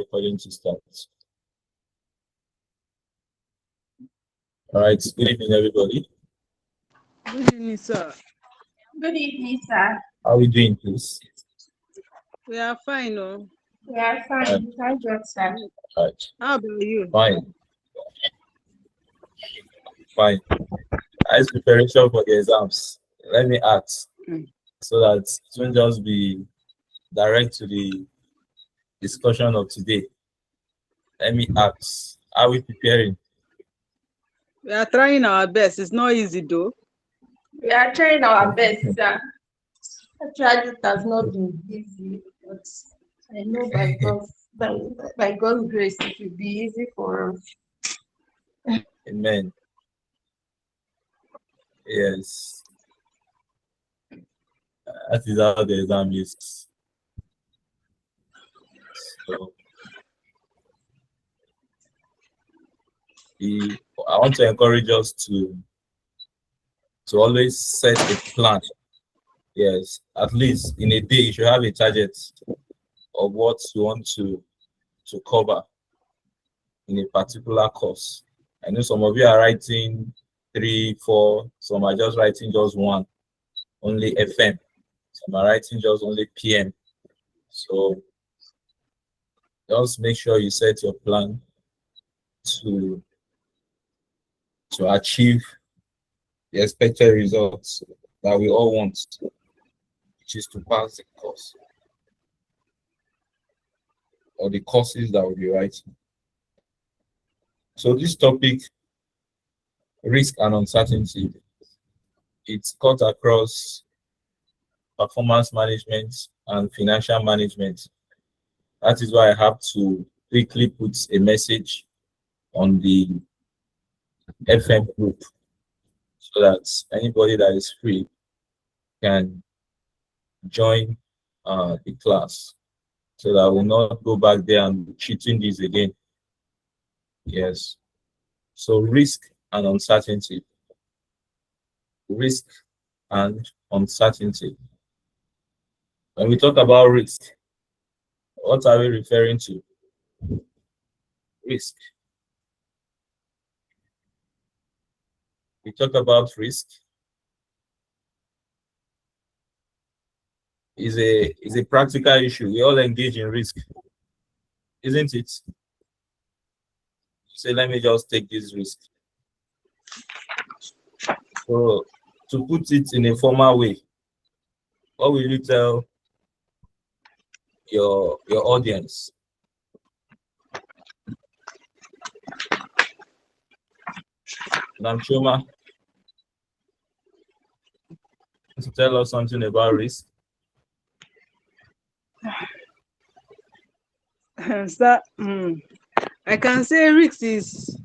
Recording to start. All right. Good evening, everybody. Good evening, sir. Good evening, sir. How are we doing, please? We are fine, oh. We are fine. Thank God, sir. All right. How about you? Fine. Fine. As preparation for the exams, let me ask so that it won't just be direct to the discussion of today. Let me ask, are we preparing? We are trying our best. It's not easy, though. We are trying our best, sir. Actually, it has not been easy, but I know by God's grace, it will be easy for us. Amen. Yes. That is how the exam is. So, I want to encourage us to always set a plan. Yes, at least in a day you should have a target of what you want to cover in a particular course. I know some of you are writing 3, 4, some are just writing just one, only FM. Some are writing just only PM. So just make sure you set your plan to achieve the expected results that we all want, which is to pass the course or the courses that we'll be writing. So this topic, risk and uncertainty, it's cut across performance management and financial management. That is why I have to quickly put a message on the FM group so that anybody that is free can join the class, so that we'll not go back there and be cheating this again. Yes. So risk and uncertainty. Risk and uncertainty. When we talk about risk, what are we referring to? Risk. We talk about risk is a practical issue. We all engage in risk, isn't it? Say, let me just take this risk. So to put it in a formal way, what will you tell your audience? Namchoma, to tell us something about risk. Sir, I can say risk is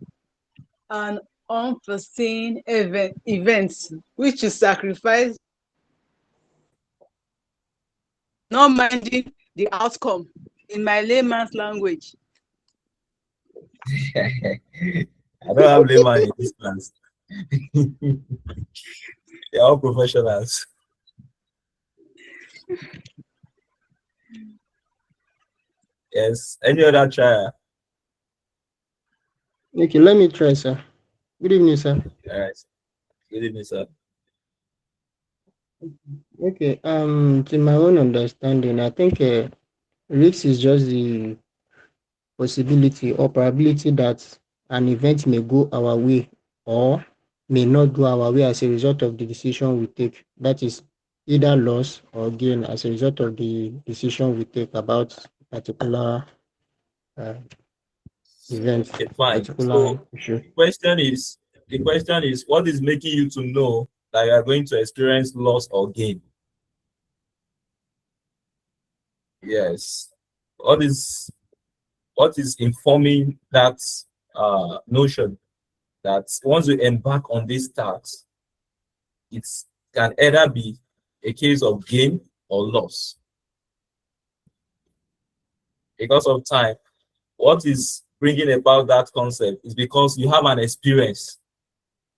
an unforeseen event which is sacrifice, not minding the outcome, in my layman's language. I don't have layman in this class. They're all professionals. Yes. Any other trial? Okay, let me try, sir. Good evening, sir. All right. Good evening, sir. Okay, to my own understanding, I think risk is just the possibility or probability that an event may go our way or may not go our way as a result of the decision we take. That is either loss or gain as a result of the decision we take about a particular event, Okay, fine. particular So issue. the question is, what is making you to know that you are going to experience loss or gain? Yes. What is informing that notion that once you embark on this task, it can either be a case of gain or loss? Because of time, what is bringing about that concept is because you have an experience,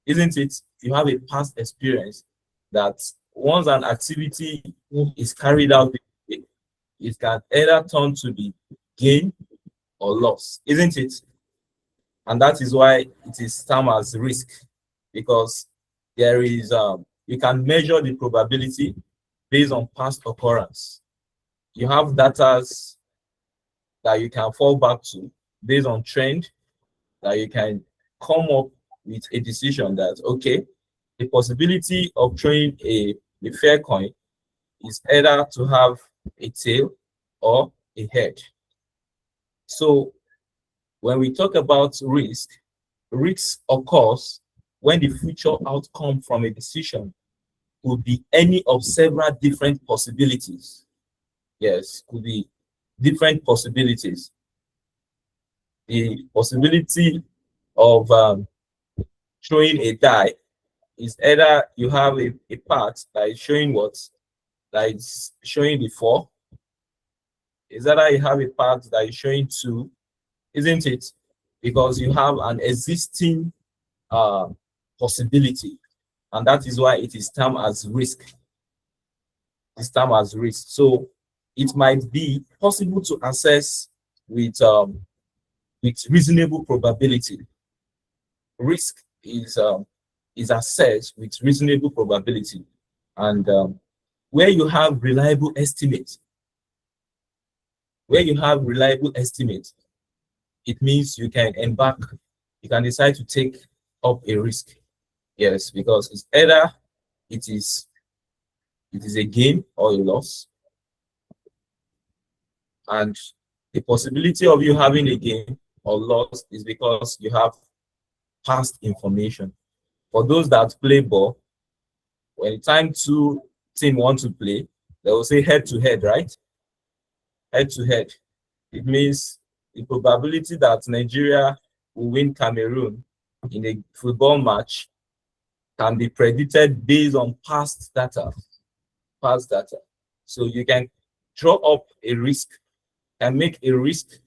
isn't it? You have a past experience that once an activity is carried out, it can either turn to be gain or loss, isn't it? And that is why it is termed as risk, because there is you can measure the probability based on past occurrence. You have data that you can fall back to based on trend, that you can come up with a decision that, okay, the possibility of throwing a fair coin is either to have a tail or a head. So when we talk about risk occurs when the future outcome from a decision could be any of several different possibilities. Yes, could be different possibilities. The possibility of throwing a die is either you have a part that is showing what? That is showing the 4. Is either you have a part that is showing 2, isn't it? Because you have an existing possibility, and that is why it is termed as risk. It's termed as risk. So it might be possible to assess with reasonable probability. Risk is assessed with reasonable probability, and where you have reliable estimate, it means you can embark, you can decide to take up a risk. Yes, because it's either it is a gain or a loss, and the possibility of you having a gain or loss is because you have past information. For those that play ball, when the time 2 teams want to play, they will say head to head, right? Head to head. It means the probability that Nigeria will win Cameroon in a football match can be predicted based on past data. So you can draw up a risk, can make a risk,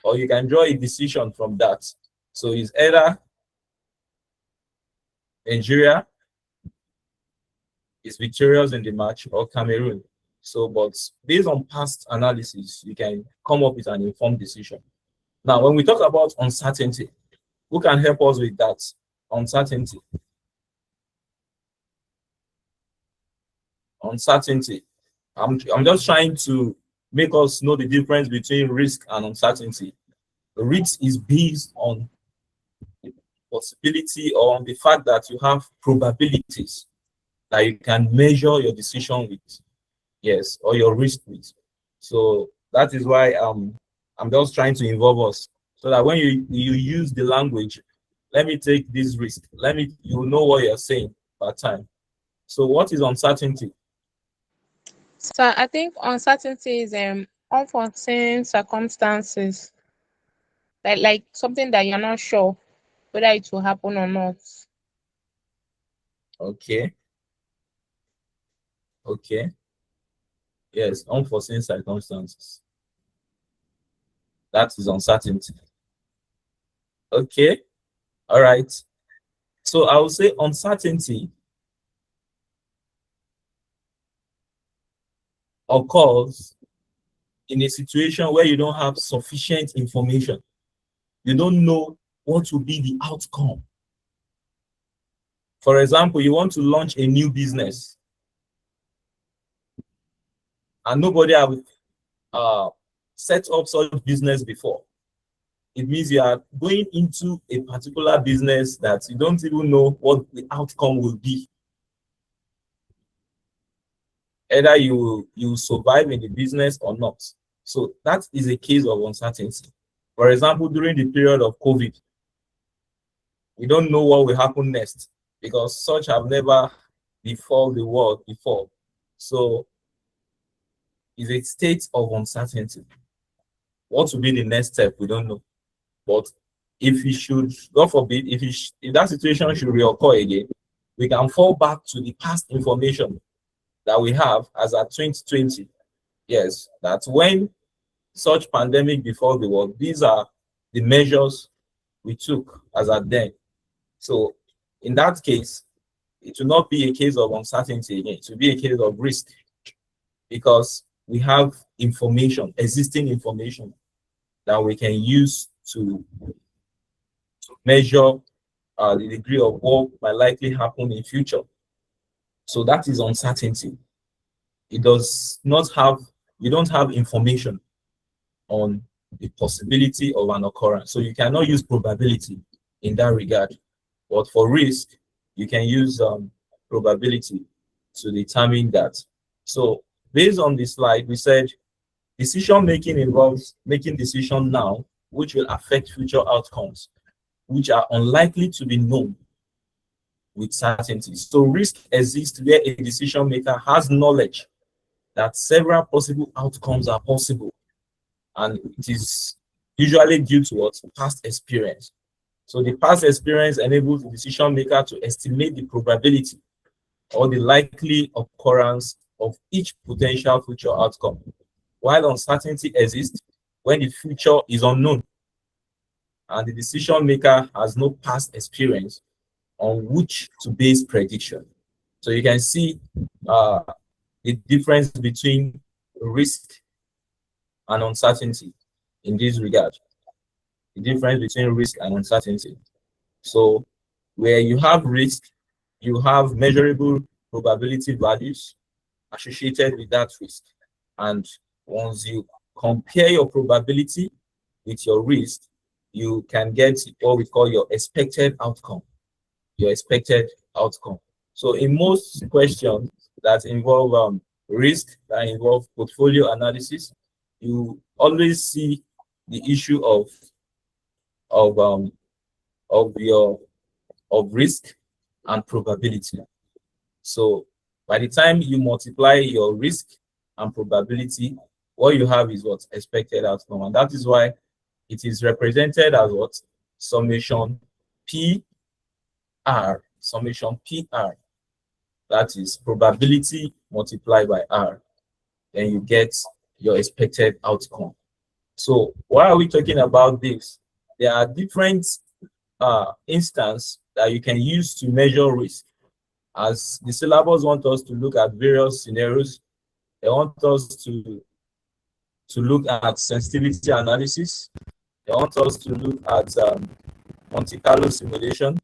or you can draw a decision from that. So it's either Nigeria is victorious in the match or Cameroon. So, but based on past analysis, you can come up with an informed decision. Now, when we talk about uncertainty, who can help us with that? Uncertainty. I'm just trying to make us know the difference between risk and uncertainty. The risk is based on the possibility or on the fact that you have probabilities that you can measure your decision with, yes, or your risk with. So that is why I'm just trying to involve us so that when you use the language, let me take this risk, you know what you're saying per time. So what is uncertainty? So I think uncertainty is unforeseen circumstances, like something that you're not sure whether it will happen or not. Okay. Yes, unforeseen circumstances. That is uncertainty. Okay. All right. So I will say uncertainty occurs in a situation where you don't have sufficient information. You don't know what will be the outcome. For example, you want to launch a new business and nobody have set up such business before. It means you are going into a particular business that you don't even know what the outcome will be. Either you survive in the business or not. So that is a case of uncertainty. For example, during the period of COVID, we don't know what will happen next because such have never befall the world before. So it's a state of uncertainty. What will be the next step? We don't know. But if it should, God forbid, if that situation should reoccur again, we can fall back to the past information that we have as at 2020. Yes, that when such pandemic before the world, these are the measures we took as at then. So in that case, it will not be a case of uncertainty again. It will be a case of risk because we have information, existing information that we can use to measure the degree of what might likely happen in future. So that is uncertainty. It does not have, you don't have information on the possibility of an occurrence. So you cannot use probability in that regard. But for risk, you can use probability to determine that. So based on this slide, we said decision making involves making decision now, which will affect future outcomes, which are unlikely to be known with certainty. So risk exists where a decision maker has knowledge that several possible outcomes are possible, and it is usually due to what? Past experience. So the past experience enables the decision maker to estimate the probability or the likely occurrence of each potential future outcome, while uncertainty exists when the future is unknown and the decision maker has no past experience on which to base prediction. So you can see the difference between risk and uncertainty in this regard. The difference between risk and uncertainty. So where you have risk, you have measurable probability values associated with that risk. And once you compare your probability with your risk, you can get what we call your expected outcome. Your expected outcome. So in most questions that involve risk, that involve portfolio analysis, you always see the issue of risk and probability. So by the time you multiply your risk and probability, what you have is what? Expected outcome. And that is why it is represented as what? Summation PR. Summation PR. That is probability multiplied by R. Then you get your expected outcome. So why are we talking about this? There are different instances that you can use to measure risk. As the syllabus want us to look at various scenarios, they want us to look at sensitivity analysis. They want us to look at Monte Carlo simulation,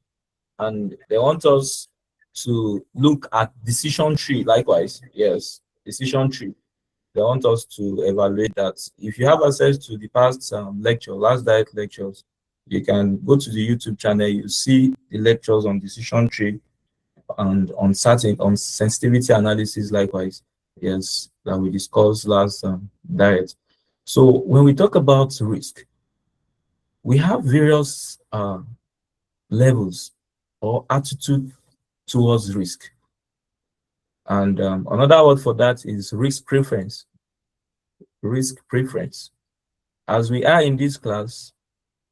and they want us to look at decision tree. Likewise, yes, decision tree. They want us to evaluate that. If you have access to the past last diet lectures, you can go to the YouTube channel. You see the lectures on decision tree and on sensitivity analysis. Likewise, yes, that we discussed last diet. So when we talk about risk, we have various levels or attitude towards risk. And another word for that is risk preference. Risk preference. As we are in this class,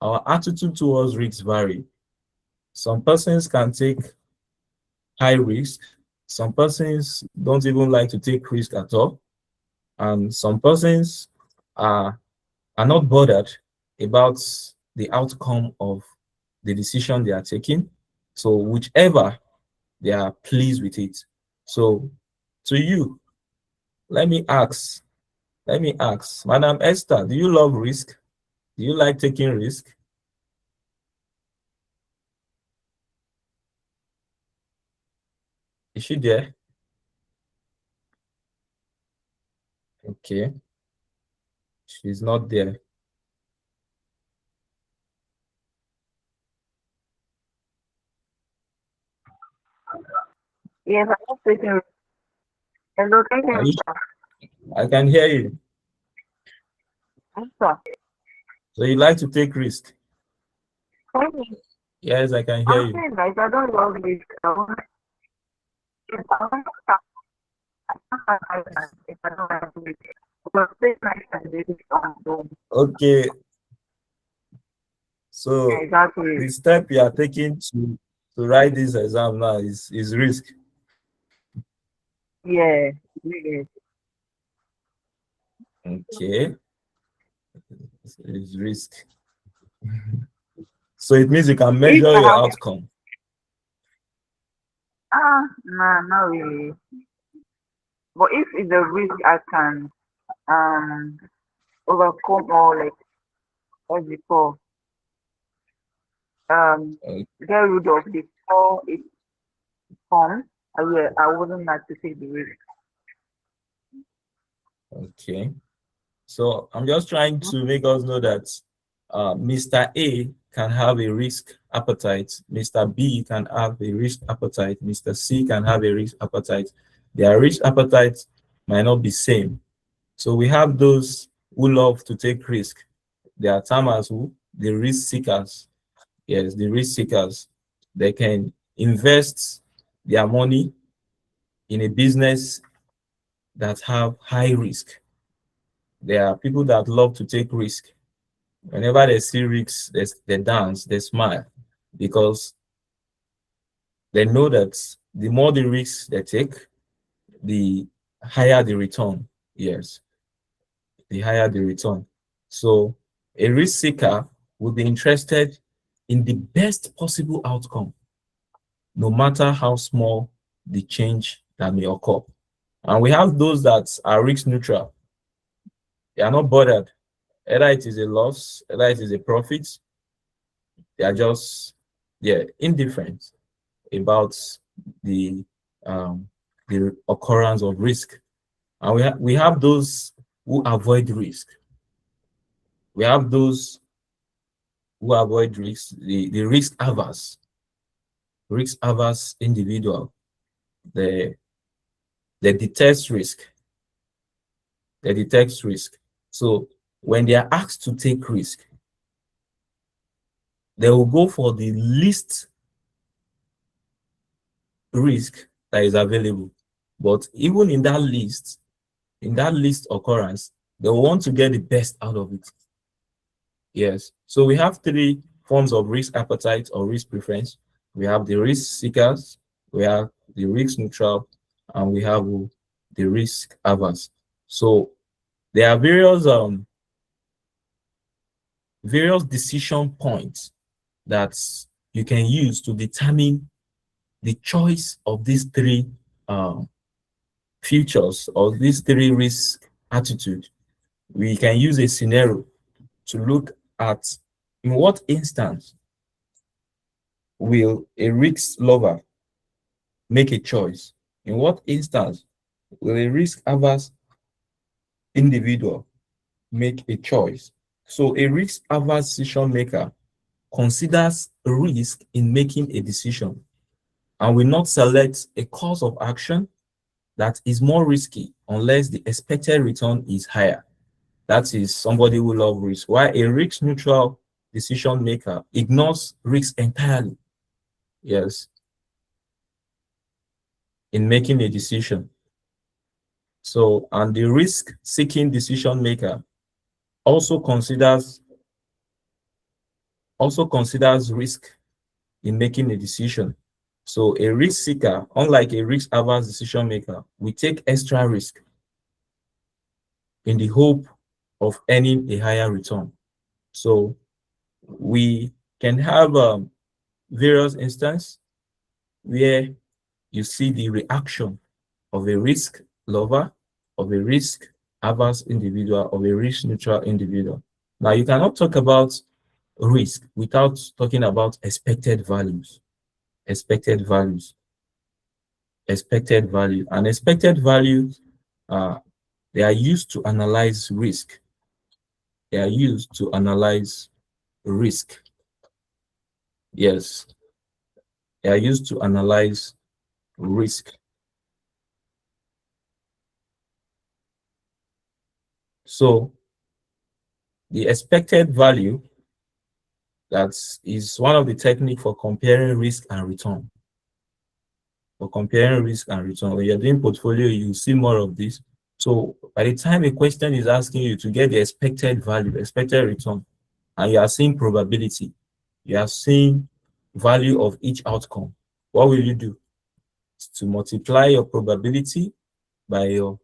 our attitude towards risks vary. Some persons can take high risk. Some persons don't even like to take risk at all. And some persons are not bothered about the outcome of the decision they are taking. So whichever, they are pleased with it. So to you, let me ask, Madam Esther, do you love risk? Do you like taking risk? Is she there? Okay. She's not there. Yes, I'm taking. Hello, can you hear me, sir? I can hear you. Yes, sir. So you like to take risk? Can you- Yes, I can hear I'm you. saying like I don't love this. If I want to start, if I don't like it, but this night and this is on. Okay. So Exactly. the step you are taking to write this exam now is risk. Yeah. Yeah. Okay. It's risk. So it means you can measure If I your have, outcome. no, not really. But if it's a risk I can overcome or like what's it called? Uh, Get rid of the before it comes. I wouldn't like to take the risk. Okay. So I'm just trying to make us know that Mr. A can have a risk appetite, Mr. B can have a risk appetite, Mr. C can have a risk appetite. Their risk appetite might not be same. So we have those who love to take risk. There are termers who the risk seekers. Yes, the risk seekers. They can invest their money in a business that have high risk. There are people that love to take risk. Whenever they see risks, they dance, they smile, because they know that the more the risks they take, the higher the return. Yes, the higher the return. So a risk seeker will be interested in the best possible outcome, no matter how small the change that may occur. And we have those that are risk neutral. They are not bothered. Either it is a loss, either it is a profit. They are just, indifferent about the occurrence of risk. And we have those who avoid risk. We have those who avoid risk, the risk averse individual. They detest risk. They detect risk. So when they are asked to take risk, they will go for the least risk that is available. But even in that list occurrence, they will want to get the best out of it. Yes. So we have three forms of risk appetite or risk preference. We have the risk seekers, we have the risk neutral, and we have the risk averse. So there are various decision points that you can use to determine the choice of these three features or these three risk attitude. We can use a scenario to look at in what instance will a risk lover make a choice? In what instance will a risk averse individual make a choice? So a risk averse decision maker considers risk in making a decision and will not select a course of action that is more risky unless the expected return is higher. That is somebody who loves risk. While a risk neutral decision maker ignores risk entirely. Yes. In making a decision. So, and the risk seeking decision maker also considers risk in making a decision. So a risk seeker, unlike a risk averse decision maker, we take extra risk in the hope of earning a higher return. So we can have various instances where you see the reaction of a risk lover, of a risk averse individual, of a risk neutral individual. Now you cannot talk about risk without talking about expected values. Expected value. And expected values, they are used to analyze risk. They are used to analyze risk. Yes. They are used to analyze risk. So the expected value, that is one of the techniques for comparing risk and return. For comparing risk and return. When you're doing portfolio, you see more of this. So by the time a question is asking you to get the expected value, expected return, and you are seeing probability, you are seeing value of each outcome, what will you do? To multiply your probability by your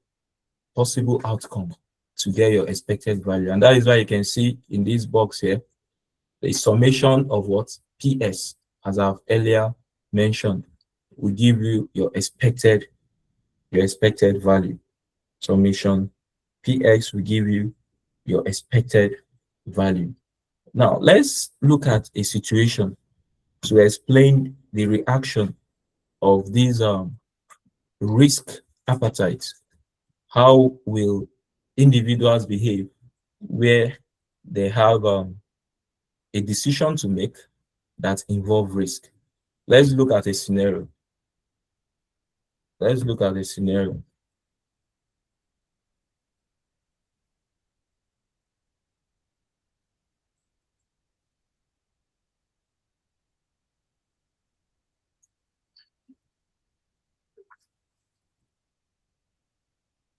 possible outcome to get your expected value. And that is why you can see in this box here, the summation of what PS, as I've earlier mentioned, will give you your expected value. Summation PX will give you your expected value. Now, let's look at a situation to explain the reaction of these risk appetites. How will individuals behave where they have a decision to make that involve risk? Let's look at a scenario. Let's look at a scenario.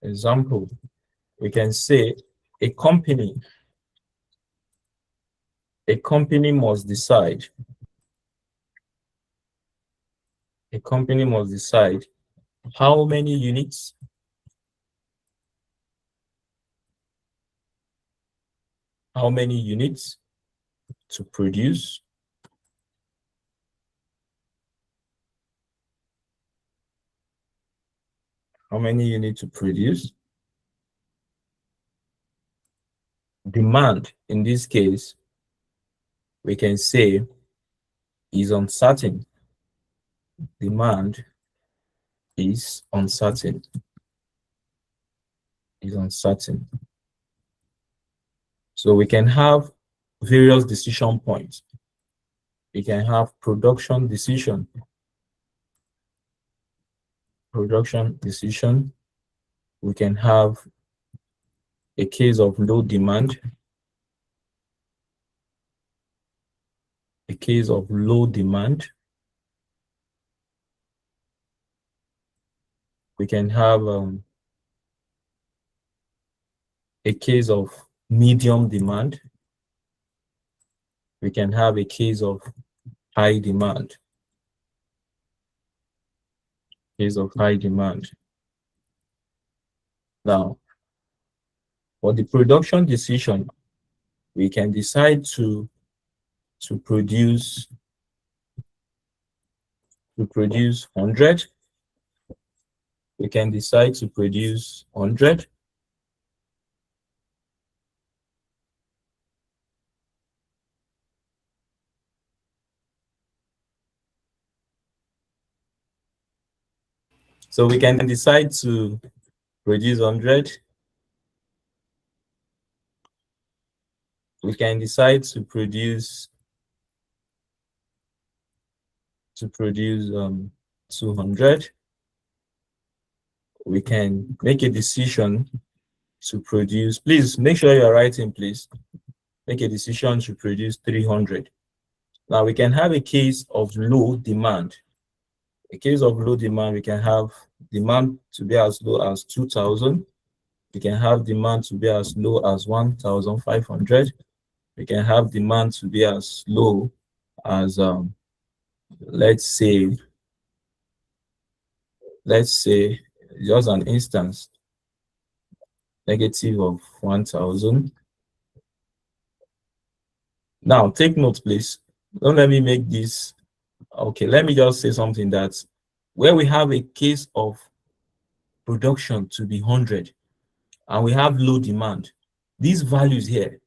Example, we can say a company must decide how many units to produce, demand in this case we can say is uncertain. Demand is uncertain. So we can have various decision points. We can have production decision. We can have a case of low demand. We can have a case of medium demand. We can have a case of high demand. Now, for the production decision, we can decide to produce 100. We can decide to produce 100. So we can decide to produce 100. We can decide to produce 200. We can make a decision to produce, please make sure you're writing, please. Make a decision to produce 300. Now we can have a case of low demand. A case of low demand, we can have demand to be as low as 2,000. We can have demand to be as low as 1,500. We can have demand to be as low as let's say just an instance, negative of 1,000. Now take note, please. Don't let me make this. Okay, let me just say something that where we have a case of production to be 100 and we have low demand, these values here,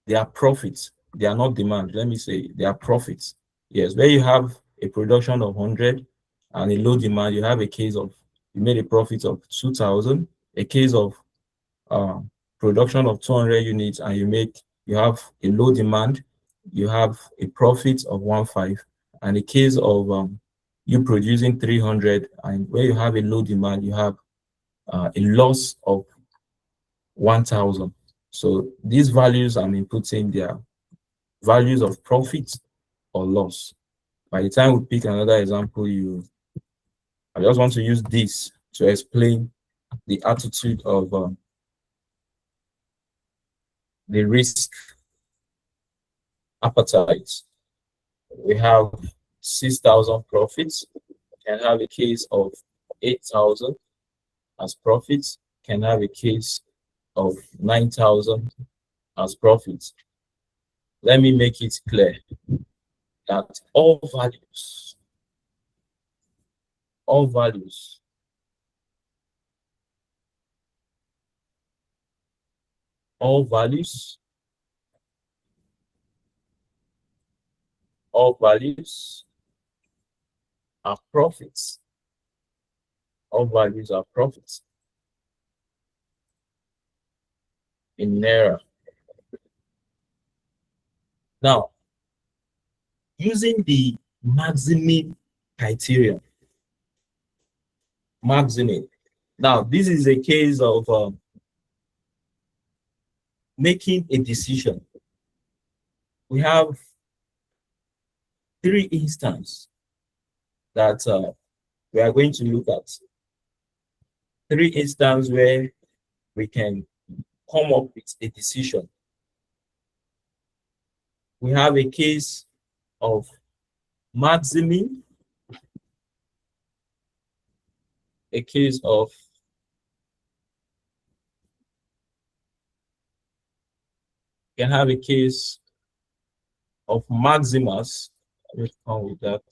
they are profits. They are not demand. Let me say they are profits. Yes, where you have a production of 100 and a low demand, you have a case of you made a profit of 2,000. A case of production of 200 units and you have a low demand, you have a profit of 1,500. And a case of you producing 300 and where you have a low demand, you have a loss of 1,000. So these values I'm inputting, their values of profit or loss. By the time we pick another example, I just want to use this to explain the attitude of the risk appetite. We have 6,000 profits. Can have a case of 8,000 as profits. Can have a case of 9,000 as profits. Let me make it clear that all values all values are profits. All values are profits in Naira. Now, using the maximum criterion, maximum. Now, this is a case of making a decision. We have three instances that we are going to look at. Three instances where we can come up with a decision. We have a case of maximum, a case of can have a case of maximus. Let's come with that.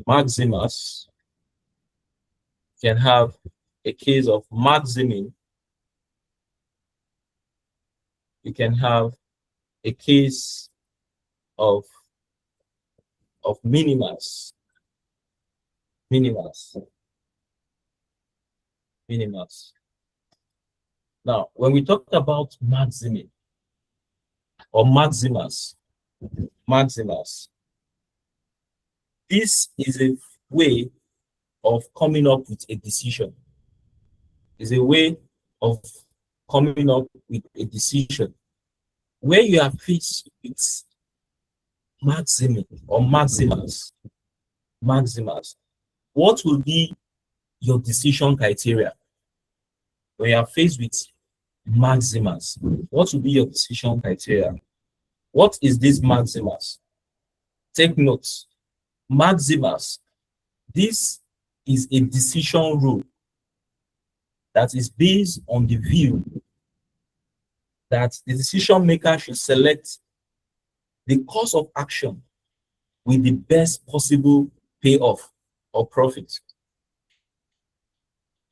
Maximus can have a case of maximum. You can have a case of minimus. Minimus. Now, when we talk about maximum or maximus, this is a way of coming up with a decision. Is a way of coming up with a decision where you are faced with maximum or maximus. What will be your decision criteria when you are faced with maximus? What will be your decision criteria? What is this maximus? Take notes. Maximus, this is a decision rule that is based on the view that the decision maker should select the course of action with the best possible payoff or profit.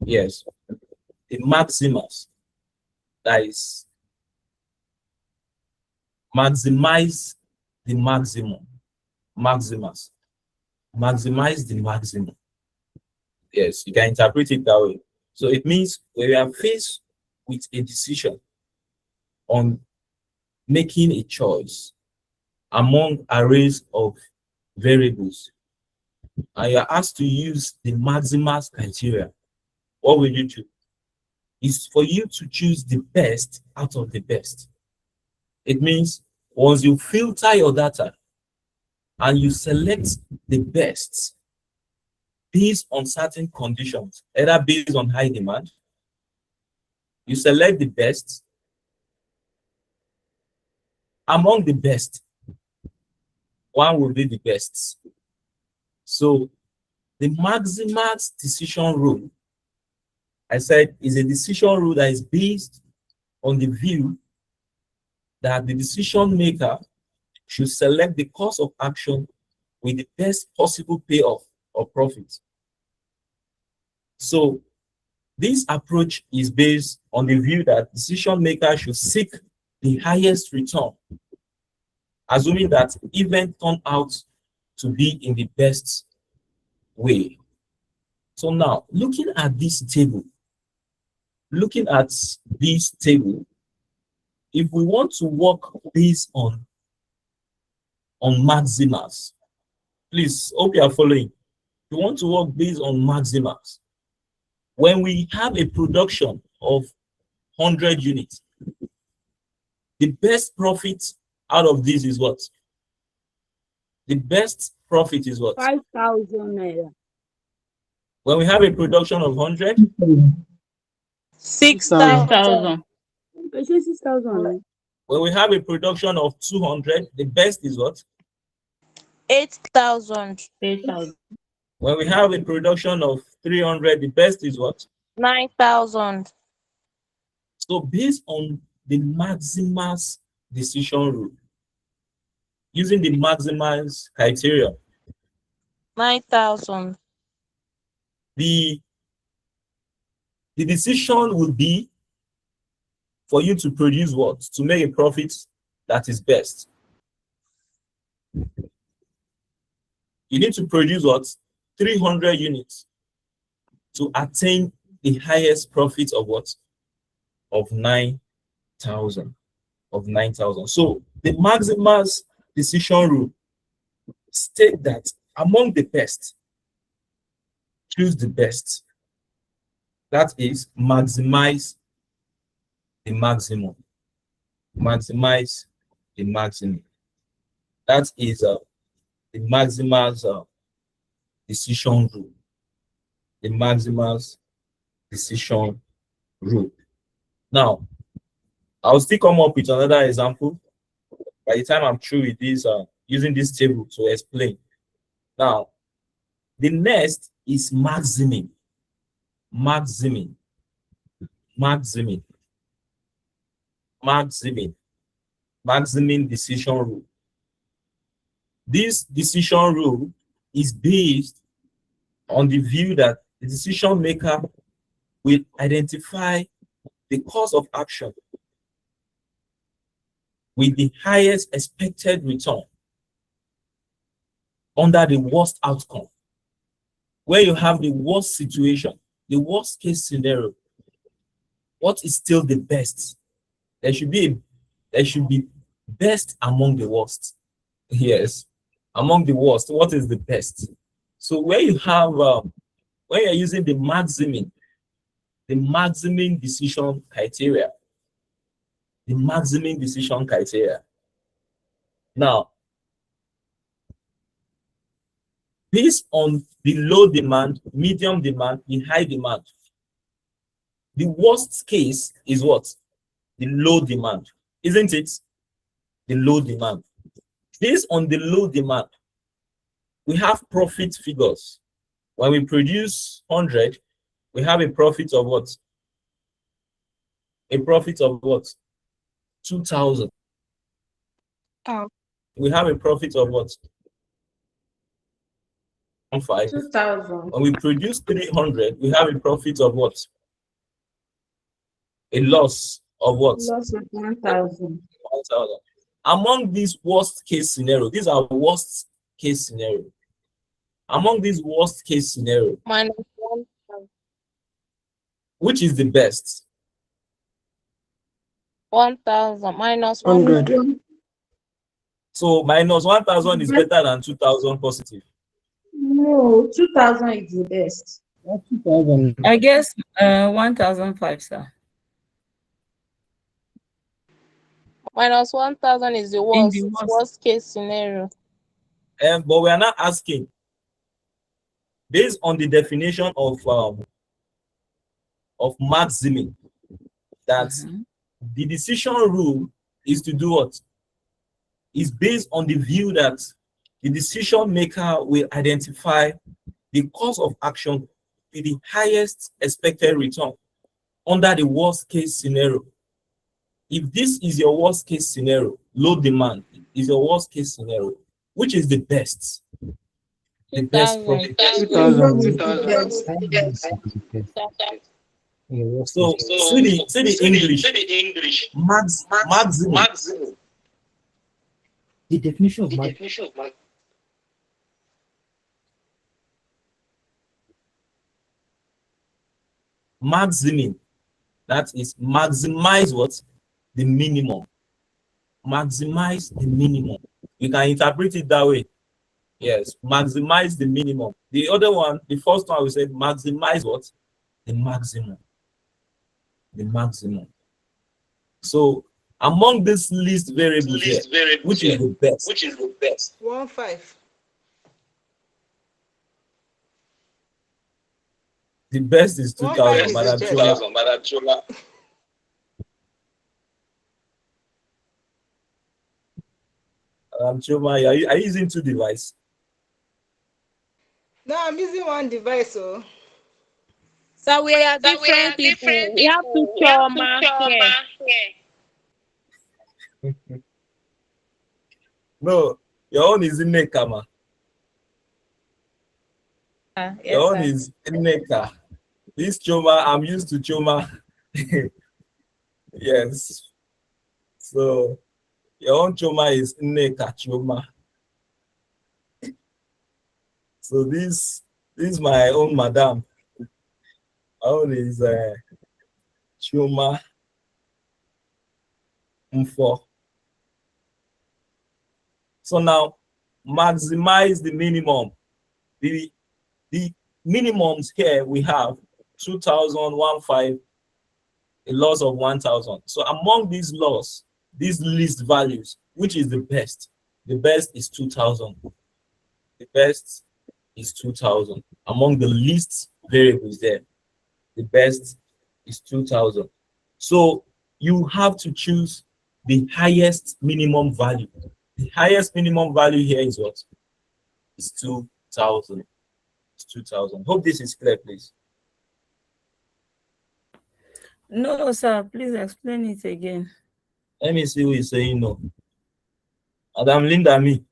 Yes, the maximus, that is maximize the maximum. Maximize the maximum. Yes, you can interpret it that way. So it means when we are faced with a decision on making a choice among arrays of variables, and you are asked to use the maximus criteria, what will you do? It's for you to choose the best out of the best. It means once you filter your data and you select the best based on certain conditions, either based on high demand, you select the best among the best. One will be the best. So the maximus decision rule, I said, is a decision rule that is based on the view that the decision maker should select the course of action with the best possible payoff or profit. So this approach is based on the view that decision maker should seek the highest return, assuming that event turn out to be in the best way. So now, looking at this table, if we want to work based on maximus, please, hope you are following. We want to work based on maximus. When we have a production of 100 units, the best profit out of this is what? The best profit is what? 5,000 naira. When we have a production of 100, 6,000. 6,000. when we have a production of 200, the best is what? 8,000. 8,000. When we have a production of 300, the best is what? 9,000. So based on the maximus decision rule, using the maximus criteria, 9,000. the decision will be for you to produce what? To make a profit that is best. You need to produce what? 300 units to attain the highest profit of what? Of 9,000. Of 9,000. So the Maximus decision rule state that among the best, choose the best. That is, maximize the maximum. Maximize the maximum. That is the Maximus decision rule. The Maximus decision rule. Now, I'll still come up with another example. By the time I'm through with this, using this table to explain. Now, the next is maximum. Maximum. Maximum. Maximum. Maximum decision rule. This decision rule is based on the view that the decision maker will identify the course of action with the highest expected return under the worst outcome. Where you have the worst situation, the worst case scenario, what is still the best? There should be best among the worst. Yes, among the worst, what is the best? So where you have when you're using the maximum decision criteria, the maximum decision criteria. Now, based on the low demand, medium demand, the high demand, the worst case is what? The low demand, isn't it? The low demand. Based on the low demand, we have profit figures. When we produce 100, we have a profit of what? A profit of what? 2,000. Oh. We have a profit of what? 5. 2,000. When we produce 300, we have a profit of what? A loss of what? Loss of 1,000. 1,000. Among these worst case scenario, these are worst case scenario. Among these worst case scenario, -1,000. which is the best? 1,000 minus 100. So minus 1,000 is better than 2,000 positive. No, 2,000 is the best. 2,000. I guess 1,005, sir. minus 1,000 is the In the worst case scenario. But we are not asking based on the definition of maximum that the decision rule is to do what? Is based on the view that the decision maker will identify the course of action with the highest expected return under the worst case scenario. If this is your worst case scenario, low demand is your worst case scenario, which is the best? The best profit. 2,000. So see the English. Maximum. The definition of Maximum. That is maximize what? The minimum. Maximize the minimum. You can interpret it that way. Yes, maximize the minimum. The other one, the first one we said maximize what? The maximum. The maximum. So among this list variables here, which is the best? 1,500. The best is 2,000, Madam Chola. Madam Choma, are you using two devices? No, I'm using one device. So So we are different people. We have to show math here. No, your own is in Nekama. Yes, Your own sir. is in Neka. This Choma, I'm used to Choma. Yes. So your own Choma is Neka Choma. So this is my own madam. My own is Chuma Mfo. So now maximize the minimum. The minimums here we have 2,015, a loss of 1,000. So among these loss, these least values, which is the best? The best is 2,000. The best is 2,000. Among the least variables there, the best is 2,000. So you have to choose the highest minimum value. The highest minimum value here is what? It's 2,000. It's 2,000. Hope this is clear, please. No, sir. Please explain it again. Let me see who is saying no. Madam Linda, me.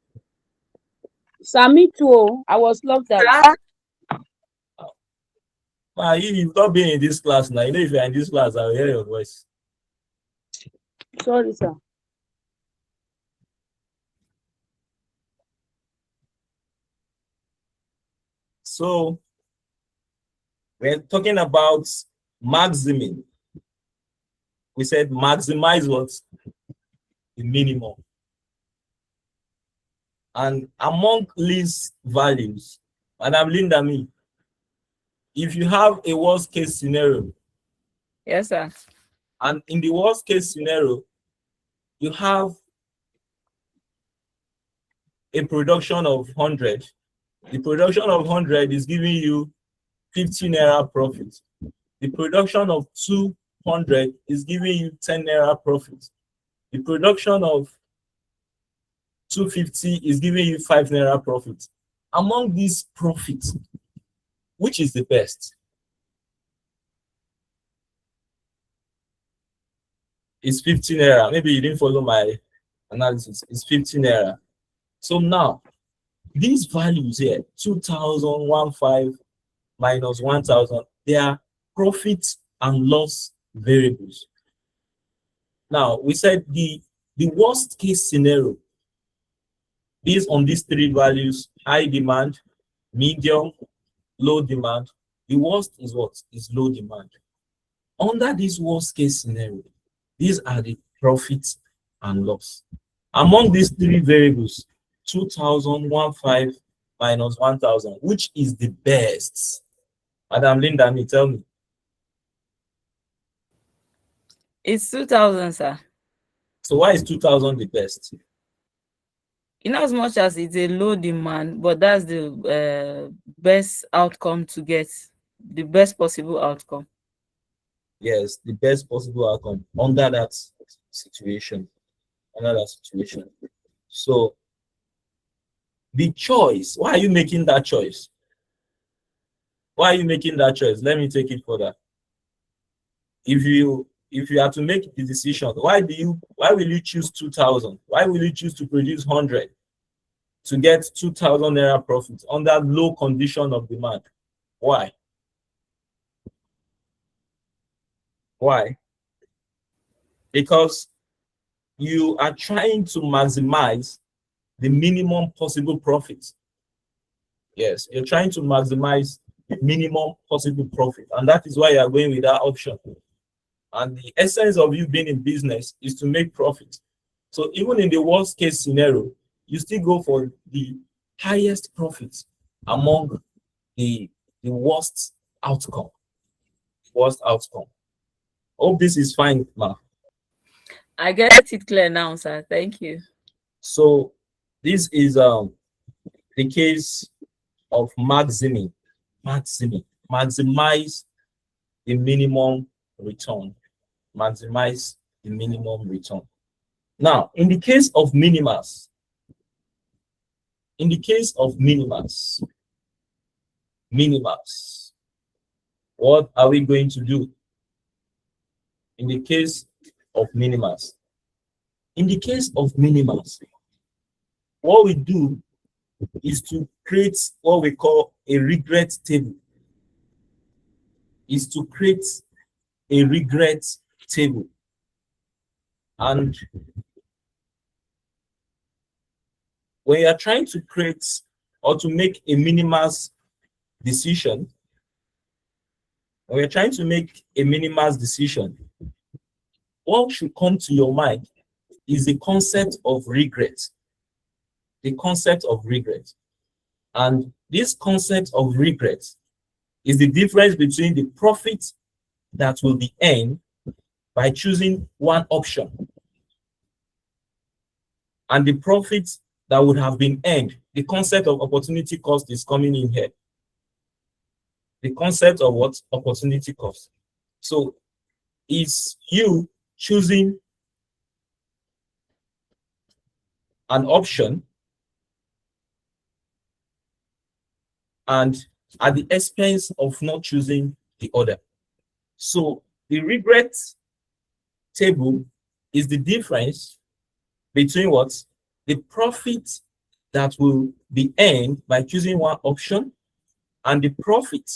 Sir, me too. I was locked out. You've not been in this class now. You know, if you're in this class, I'll hear your voice. Sorry, sir. So we're talking about maximum. We said maximize what? The minimum. And among least values, Madam Linda, me, if you have a worst case scenario, Yes, sir. and in the worst case scenario, you have a production of 100. The production of 100 is giving you 15 naira profit. The production of 200 is giving you 10 naira profit. The production of 250 is giving you 5 naira profit. Among these profits, which is the best? It's 15 naira. Maybe you didn't follow my analysis. It's 15 naira. So now, these values here, 2,015 minus 1,000, they are profit and loss variables. Now, we said the worst case scenario, based on these three values, high demand, medium, low demand, the worst is what? Is low demand. Under this worst case scenario, these are the profits and loss. Among these three variables, 2,015 minus 1,000, which is the best? Madam Linda, tell me. It's 2,000, sir. So why is 2,000 the best? In as much as it's a low demand, but that's the best outcome to get, the best possible outcome. Yes, the best possible outcome under that situation. So the choice, why are you making that choice? Why are you making that choice? Let me take it further. If you have to make the decision, why will you choose 2,000? Why will you choose to produce 100 to get 2,000 naira profit under low condition of demand? Why? Why? Because you are trying to maximize the minimum possible profit. Yes, you're trying to maximize the minimum possible profit, and that is why you are going with that option. And the essence of you being in business is to make profit. So even in the worst case scenario, you still go for the highest profit among the worst outcome. Hope this is fine, ma. I get it clear now, sir. Thank you. So this is the case of maximize the minimum return. Maximize the minimum return. Now, in the case of minimas, what are we going to do? In the case of minimas, what we do is to create what we call a regret table. And when you are trying to create or to make a minimalist decision, when you're trying to make a minimalist decision, what should come to your mind is the concept of regret. The concept of regret. And this concept of regret is the difference between the profit that will be earned by choosing one option and the profit that would have been earned. The concept of opportunity cost is coming in here. The concept of what? Opportunity cost. So it's you choosing an option and at the expense of not choosing the other. So the regret table is the difference between what? The profit that will be earned by choosing one option and the profit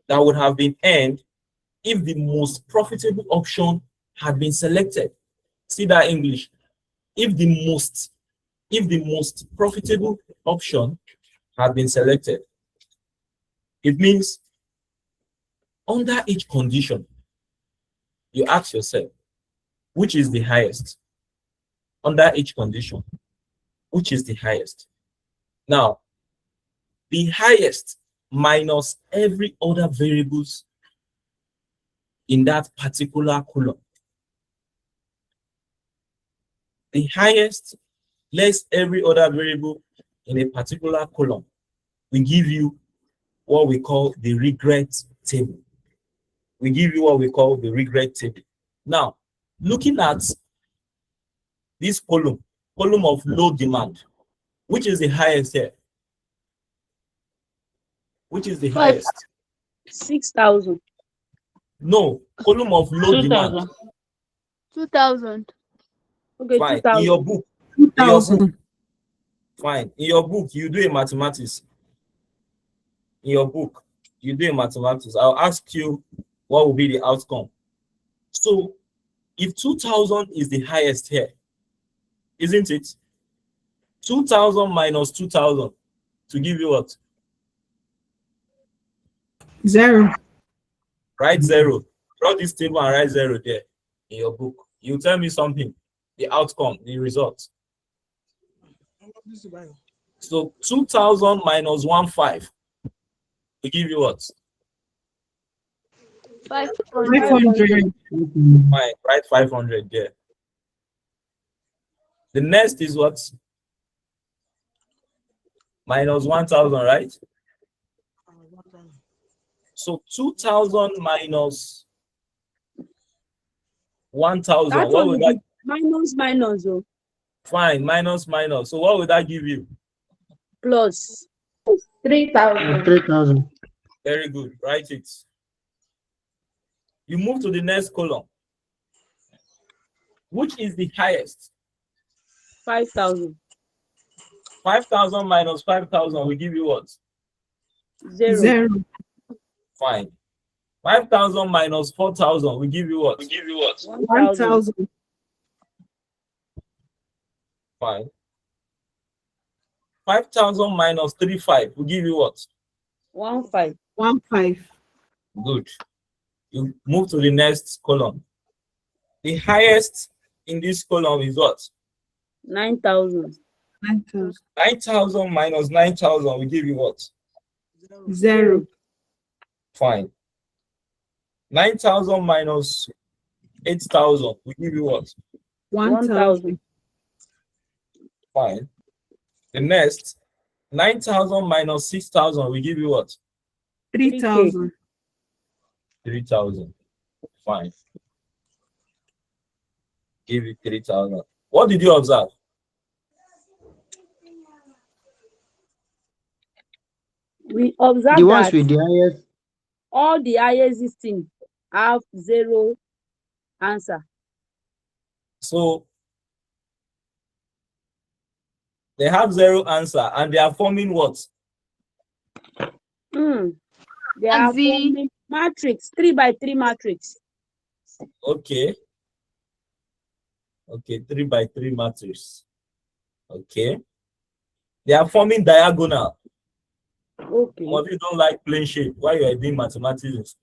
that would have been earned if the most profitable option had been selected. See that English? If the most profitable option had been selected. It means under each condition, you ask yourself, which is the highest? Under each condition, which is the highest? Now, the highest minus every other variables in that particular column. The highest less every other variable in a particular column will give you what we call the regret table. We give you what we call the regret table. Now, looking at this column of low demand, which is the highest here? Which is the highest? 6,000. No, column of low demand. 2,000. Okay, Fine. 2,000. In your book. 2,000. Fine. In your book, you do a mathematics. In your book, you do a mathematics. I'll ask you what will be the outcome. So, if 2,000 is the highest here, isn't it? 2,000 minus 2,000 to give you what? 0. Write 0. Draw this table and write 0 there in your book. You tell me something, the outcome, the result. So 2,000 minus 1,500 will give you what? 500. Fine, write 500 there. The next is what? Minus 1,000, right? So 2,000 minus 1,000. That What one would will that? be minus. Oh. Fine, minus. So what would that give you? Plus 3,000. 3,000. Very good. Write it. You move to the next column. Which is the highest? 5,000. 5,000 minus 5,000 will give you what? 0. Fine. 5,000 minus 4,000 will give you what? 1,000. Fine. 5,000 minus 3,500 will give you what? 1,500. Good. You move to the next column. The highest in this column is what? 9,000. 9,000 minus 9,000 will give you what? 0. Fine. 9,000 minus 8,000 will give you what? 1,000. Fine. The next, 9,000 minus 6,000 will give you what? 3,000. 3,000. Fine. Give you 3,000. What did you observe? We observe The ones that with the highest. all the highest thing have 0 answer. So they have 0 answer and they are forming what? They are forming matrix, 3 by 3 matrix. Okay. Okay, 3 by 3 matrix. Okay. They are forming diagonal. Okay. Some of you don't like plane shape while you are doing mathematics.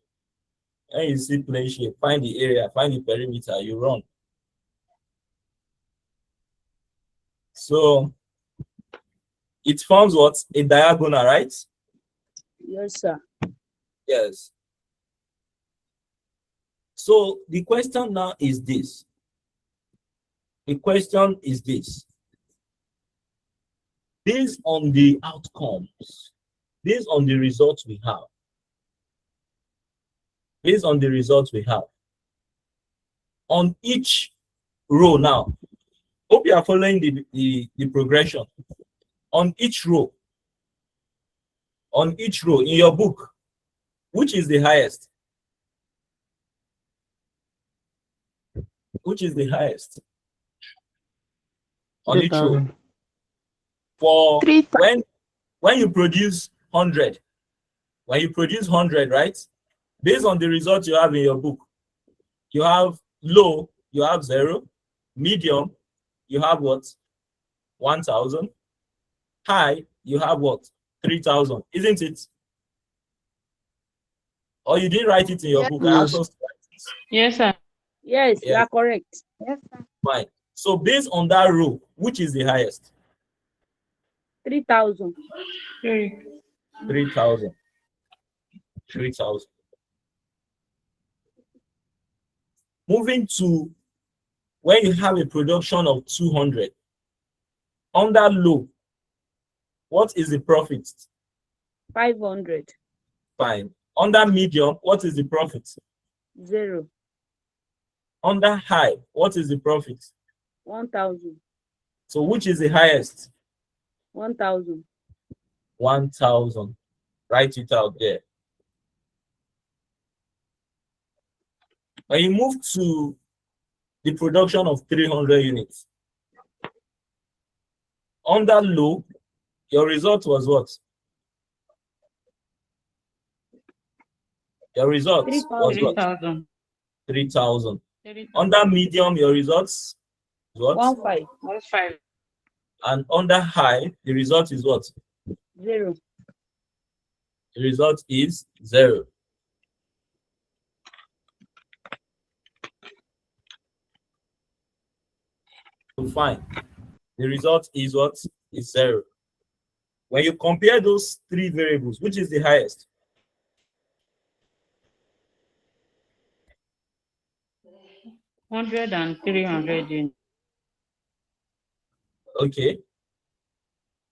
When you see plane shape, find the area, find the perimeter, you run. So it forms what? A diagonal, right? Yes, sir. Yes. So the question now is this. The question is this. Based on the outcomes, based on the results we have, based on the results we have, on each row now, hope you are following the progression. On each row in your book, which is the highest? Which is the highest? On each row. 3,000. For 3,000. when you produce 100, when you produce 100, right? Based on the results you have in your book, you have low, you have 0, medium, you have what? 1,000, high, you have what? 3,000, isn't it? Or you didn't write it in your Yes. book? I asked us to write it. Yes, sir. Yes, you Yes. are correct. Yes, sir. Fine. So based on that row, which is the highest? 3,000. 3,000. 3,000. Moving to when you have a production of 200, under low, what is the profit? 500. Fine. Under medium, what is the profit? 0. Under high, what is the profit? 1,000. So which is the highest? 1,000. 1,000. Write it out there. When you move to the production of 300 units, under low, your result was what? Your result was what? 3,000. 3,000. Under medium, your results is what? 1,500. 1,500. And under high, the result is what? 0. The result is 0. So fine. The result is what? Is 0. When you compare those three variables, which is the highest? 100 and 300. Okay.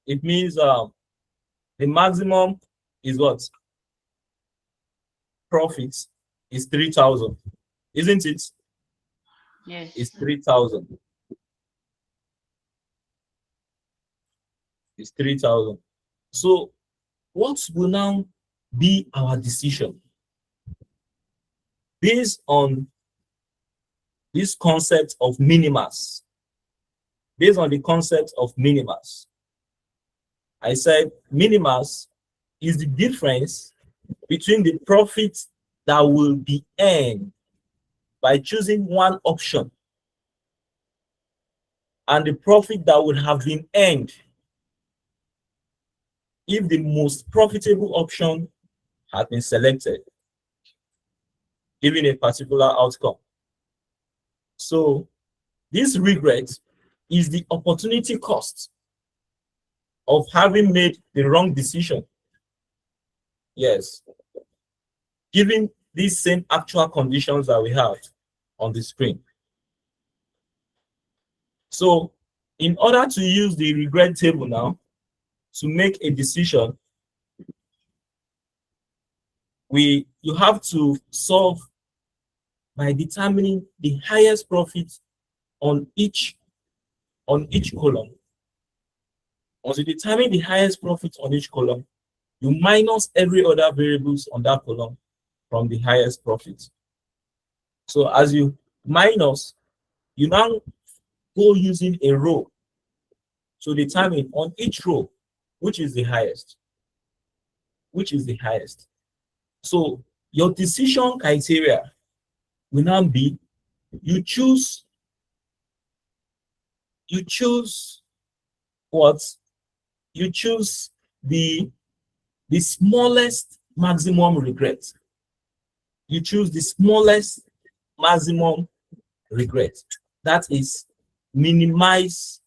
It means the maximum is what? Profit is 3,000. Isn't it? Yes. It's 3,000. It's 3,000. So what will now be our decision? Based on this concept of minimas, based on the concept of minimas, I said minimas is the difference between the profit that will be earned by choosing one option and the profit that would have been earned if the most profitable option had been selected, giving a particular outcome. So this regret is the opportunity cost of having made the wrong decision. Yes. Given these same actual conditions that we have on the screen. So in order to use the regret table now to make a decision, you have to solve by determining the highest profit on each column. Once you determine the highest profit on each column, you minus every other variables on that column from the highest profit. So as you minus, you now go using a row to determine on each row which is the highest. Which is the highest. So your decision criteria will now be you choose what? you choose the smallest maximum regret. You choose the smallest maximum regret. That is minimize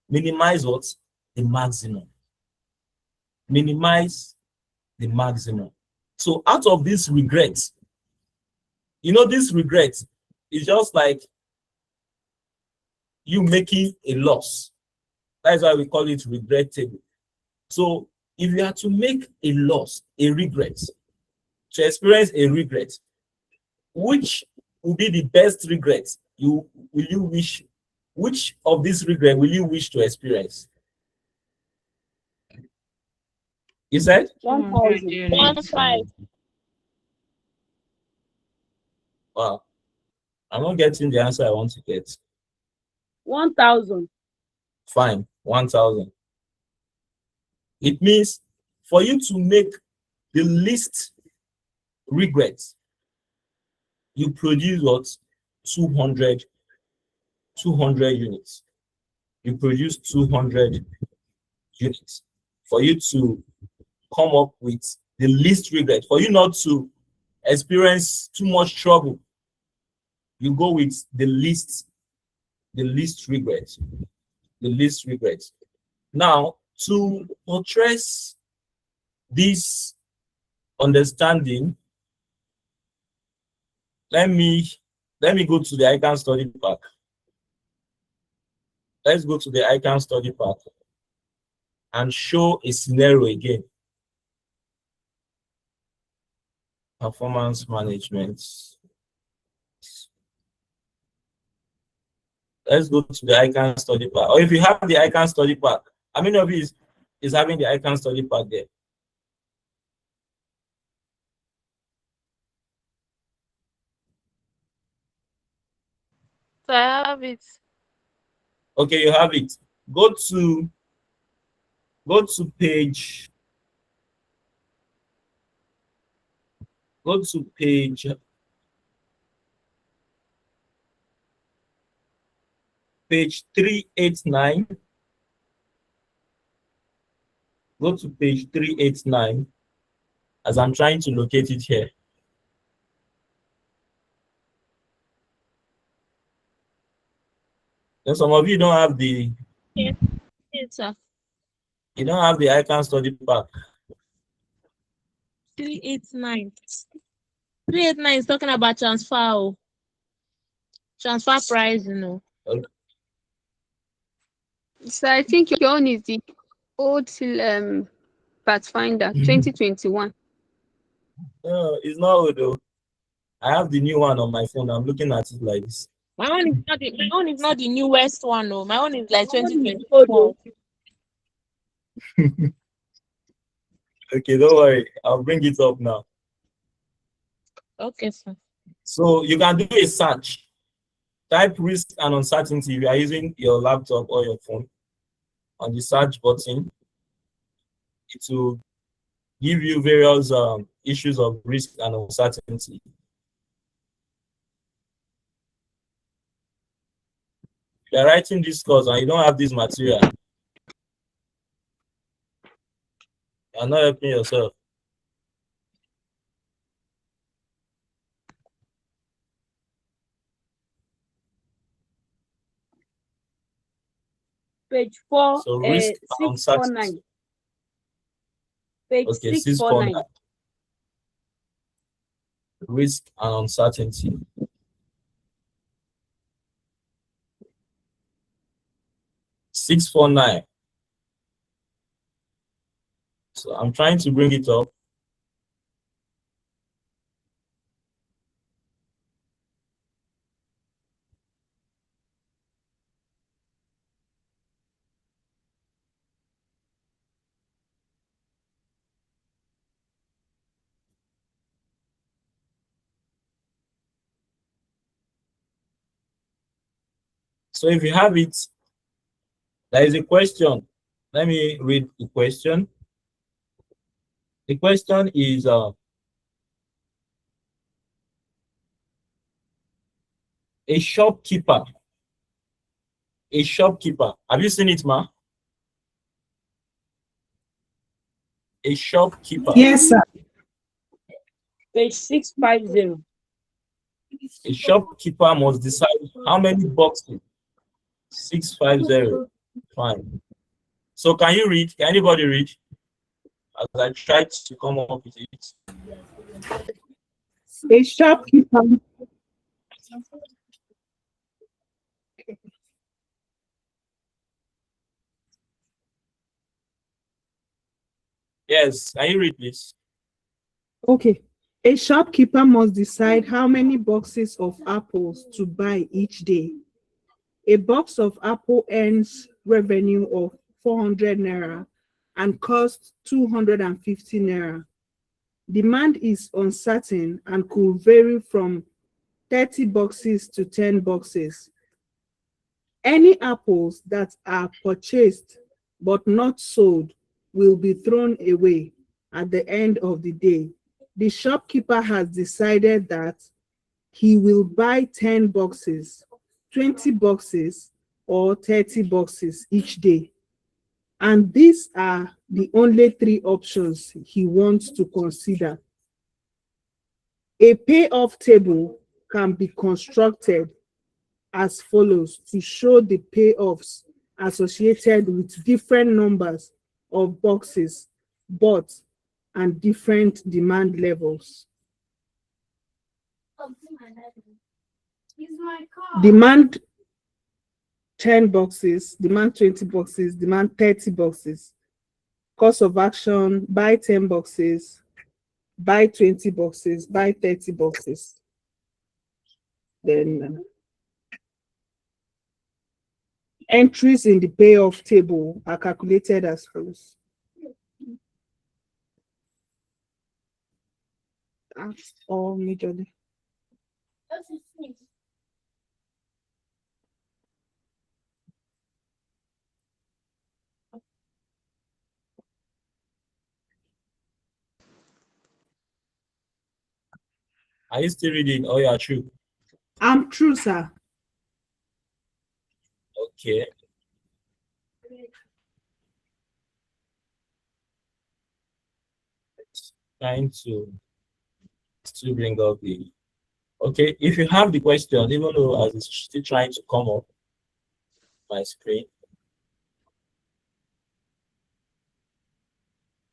what? The maximum. Minimize the maximum. So out of this regret, this regret is just like you making a loss. That's why we call it regrettable. So if you are to make a loss, a regret, to experience a regret, which will be the best regret which of these regret will you wish to experience? You said 1,000. 1,500. wow, I'm not getting the answer I want to get. 1,000. Fine, 1,000. It means for you to make the least regret, you produce what? 200 units. You produce 200 units for you to come up with the least regret. For you not to experience too much trouble, you go with the least regret. The least regret. Now, to address this understanding, let me go to the ICANN study pack. Let's go to the ICANN study pack and show a scenario again. Performance management. Let's go to the ICANN study pack. Or if you have the ICANN study pack, how many of you is having the ICANN study pack there? So I have it. Okay, you have it. Go to page. Go to page 389. Go to page 389 as I'm trying to locate it here. Then some of you don't have the Yes, sir. you don't have the ICANN study pack. 389. 389 is talking about transfer. Transfer price, So I think your own is the old Pathfinder 2021. No, it's not old though. I have the new one on my phone. I'm looking at it like this. My own is not the newest one, no. My own is like My own is 2024. Okay, don't worry. I'll bring it up now. Okay, sir. So you can do a search. Type risk and uncertainty if you are using your laptop or your phone. On the search button, it will give you various issues of risk and uncertainty. If you are writing this course and you don't have this material, you are not helping yourself. Page 4, So risk and 649. uncertainty. Page Okay, 649. Risk and uncertainty. (649). So I'm trying to bring it up. So if you have it, there is a question. Let me read the question. The question is, a shopkeeper. A shopkeeper. Have you seen it, ma? A shopkeeper. Yes, sir. Page 650. A shopkeeper must decide how many boxes. 650. Fine. So can you read? Can anybody read? As I tried to come up with it. A shopkeeper. Yes, can you read, please? Okay. A shopkeeper must decide how many boxes of apples to buy each day. A box of apple earns revenue of 400 naira and costs 250 naira. Demand is uncertain and could vary from 30 boxes to 10 boxes. Any apples that are purchased but not sold will be thrown away at the end of the day. The shopkeeper has decided that he will buy 10 boxes, 20 boxes, or 30 boxes each day. And these are the only three options he wants to consider. A payoff table can be constructed as follows to show the payoffs associated with different numbers of boxes, but and different demand levels. Demand 10 boxes, demand 20 boxes, demand 30 boxes. Course of action, buy 10 boxes, buy 20 boxes, buy 30 boxes. Then entries in the payoff table are calculated as follows. That's all majorly. Are you still reading? Oh, yeah, true. I'm true, sir. Okay. Trying to still bring up the. Okay, if you have the question, even though as it's still trying to come up my screen.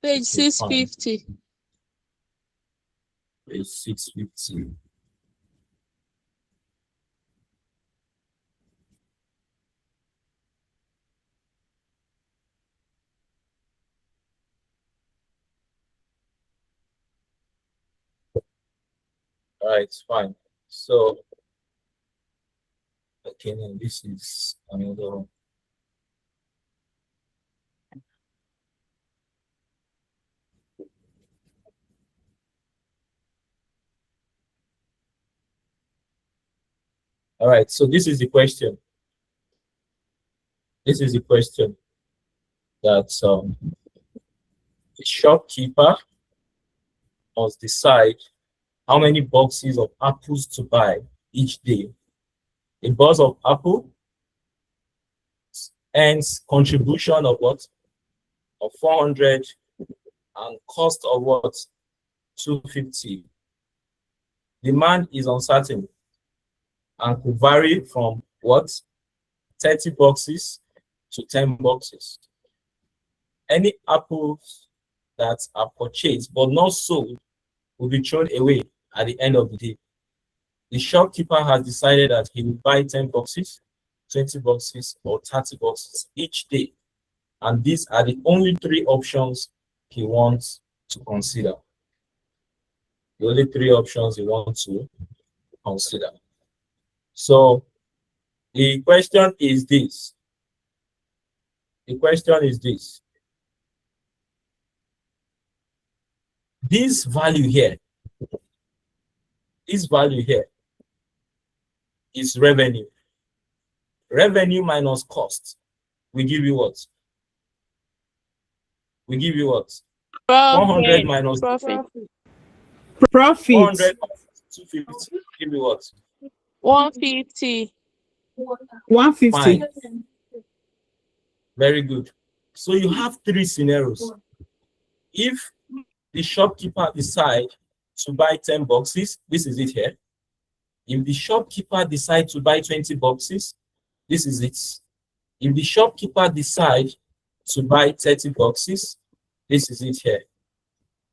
Page Okay, fine. 650. Page 650. All right, fine. So, okay, now this is another one. All right, so this is the question. This is the question that the shopkeeper must decide how many boxes of apples to buy each day. A box of apple earns contribution of what? Of 400 and cost of what? 250. Demand is uncertain and could vary from what? 30 boxes to 10 boxes. Any apples that are purchased but not sold will be thrown away at the end of the day. The shopkeeper has decided that he will buy 10 boxes, 20 boxes, or 30 boxes each day. And these are the only three options he wants to consider. The only three options he wants to consider. So the question is this. The question is this. This value here is revenue. Revenue minus cost. We give you what? We give you what? 400 minus Profit. Profit. 400 minus 250. Give you what? 150. 150. Fine. Very good. So you have three scenarios. If the shopkeeper decide to buy 10 boxes, this is it here. If the shopkeeper decide to buy 20 boxes, this is it. If the shopkeeper decide to buy 30 boxes, this is it here.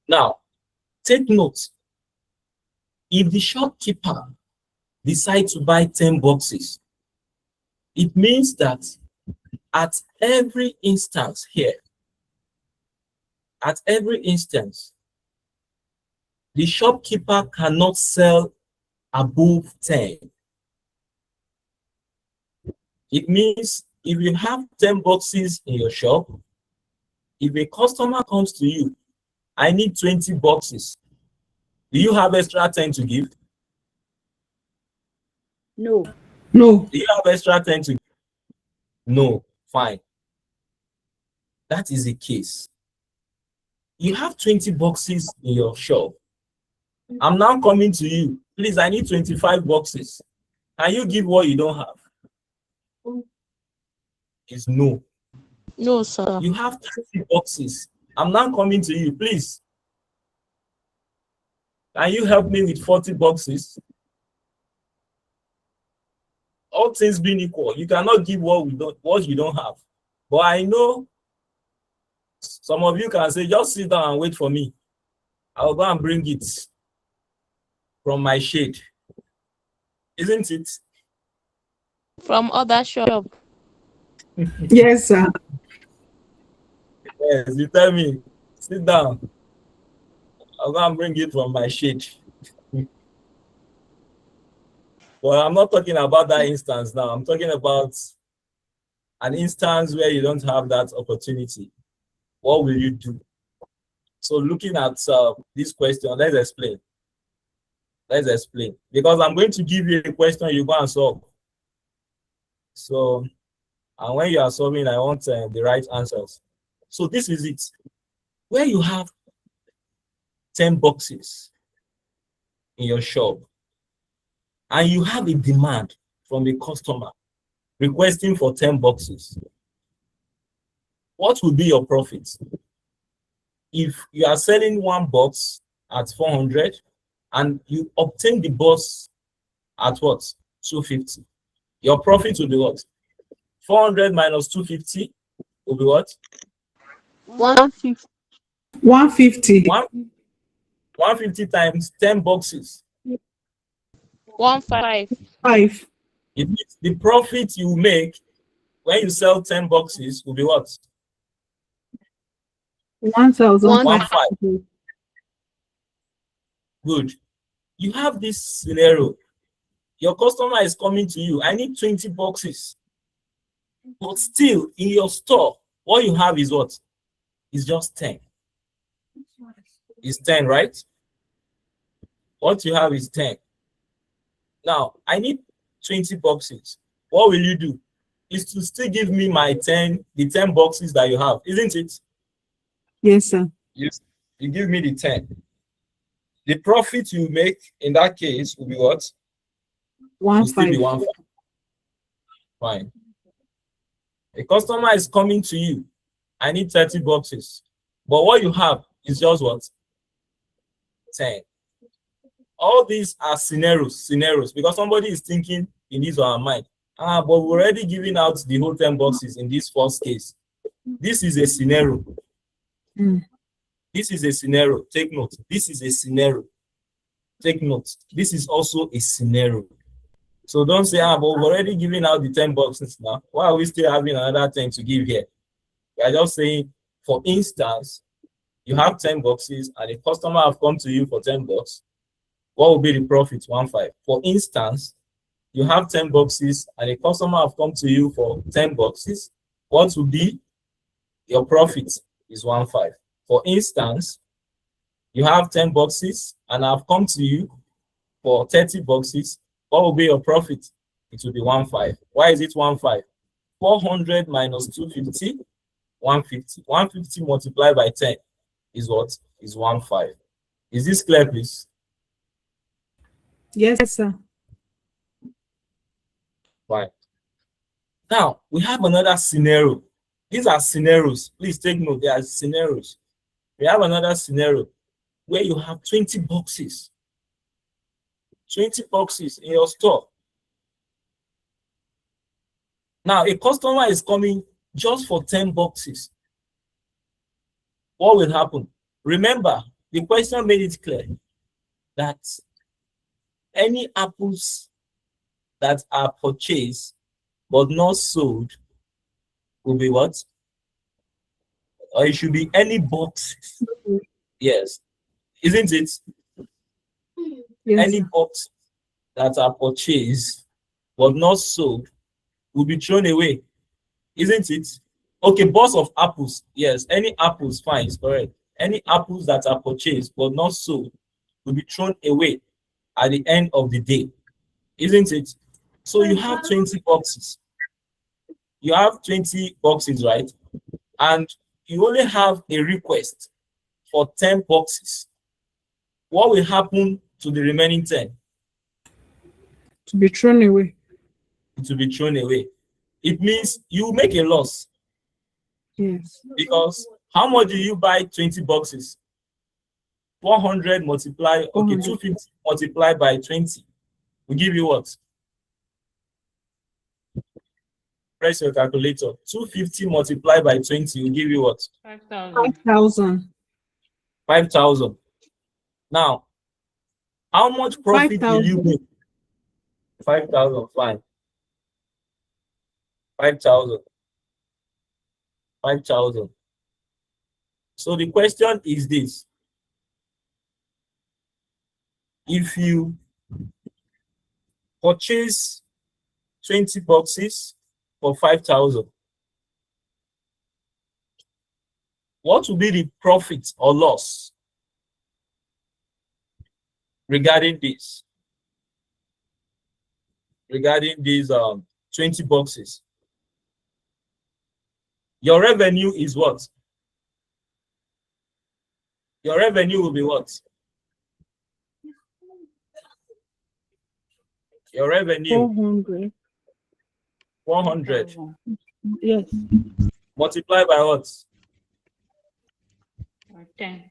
Now, take note. If the shopkeeper decide to buy 10 boxes, it means that at every instance here, at every instance, the shopkeeper cannot sell above 10. It means if you have 10 boxes in your shop, if a customer comes to you, I need 20 boxes. Do you have extra 10 to give? No. No. Do you have extra 10 to give? No. Fine. That is the case. You have 20 boxes in your shop. I'm now coming to you. Please, I need 25 boxes. Can you give what you don't have? It's no. No, sir. You have 30 boxes. I'm now coming to you. Please, can you help me with 40 boxes? All things being equal, you cannot give what you don't have. But I know some of you can say, just sit down and wait for me. I'll go and bring it from my shade. Isn't it? From other shop. Yes, sir. Yes, you tell me, sit down. I'll go and bring it from my shade. Well, I'm not talking about that instance now. I'm talking about an instance where you don't have that opportunity. What will you do? So looking at this question, let's explain. Let's explain. Because I'm going to give you a question, you go and solve. So, and when you are solving, I want the right answers. So this is it. Where you have 10 boxes in your shop, and you have a demand from a customer requesting for 10 boxes, what will be your profit? If you are selling one box at 400 and you obtain the box at what? 250. Your profit will be what? 400 minus 250 will be what? 150. 150. 150 times 10 boxes. 15. 5. It means the profit you make when you sell 10 boxes will be what? 1,500. Good. You have this scenario. Your customer is coming to you. I need 20 boxes. But still, in your store, what you have is what? It's just 10. It's 10, right? What you have is 10. Now, I need 20 boxes. What will you do? Is to still give me the 10 boxes that you have, isn't it? Yes, sir. Yes. You give me the 10. The profit you make in that case will be what? Will still be 1,500. 1,500. Fine. A customer is coming to you. I need 30 boxes. But what you have is just what? 10. All these are scenarios, because somebody is thinking in his or her mind, but we're already giving out the whole 10 boxes in this first case. This is a scenario. This is a scenario. Take note. This is a scenario. Take note. This is also a scenario. So don't say, but we've already given out the 10 boxes now. Why are we still having another 10 to give here? We are just saying, for instance, you have 10 boxes and a customer have come to you for 10 bucks. What will be the profit? 1,500. For instance, you have 10 boxes and a customer have come to you for 10 boxes. What will be your profit? Is 1,500. For instance, you have 10 boxes and I've come to you for 30 boxes. What will be your profit? It will be 1,500. Why is it 1,500? 400 minus 250, 150. 150 multiplied by 10 is what? Is 1,500. Is this clear, please? Yes, sir. Right. Now, we have another scenario. These are scenarios. Please take note, they are scenarios. We have another scenario where you have 20 boxes. 20 boxes in your store. Now, a customer is coming just for 10 boxes. What will happen? Remember, the question made it clear that any apples that are purchased but not sold will be what? Or it should be any boxes. Yes. Isn't it? Yes. Any box that are purchased but not sold will be thrown away. Isn't it? Okay, box of apples. Yes, any apples, fine, it's correct. Any apples that are purchased but not sold will be thrown away at the end of the day. Isn't it? So you have 20 boxes. You have 20 boxes, right? And you only have a request for 10 boxes. What will happen to the remaining 10? To be thrown away. It will be thrown away. It means you make a loss. Yes. Because how much do you buy 20 boxes? 400 multiply, okay, 400. 250 multiplied by 20 will give you what? Press your calculator. 250 multiplied by 20 will give you what? 5,000. 5,000. 5,000. Now, how much profit will you 5,000. make? 5,000, fine. 5,000. 5,000. So the question is this. If you purchase 20 boxes for 5,000, what will be the profit or loss regarding this? Regarding these 20 boxes. Your revenue is what? Your revenue will be what? Your revenue 400. 400 Yes. multiplied by what? 10.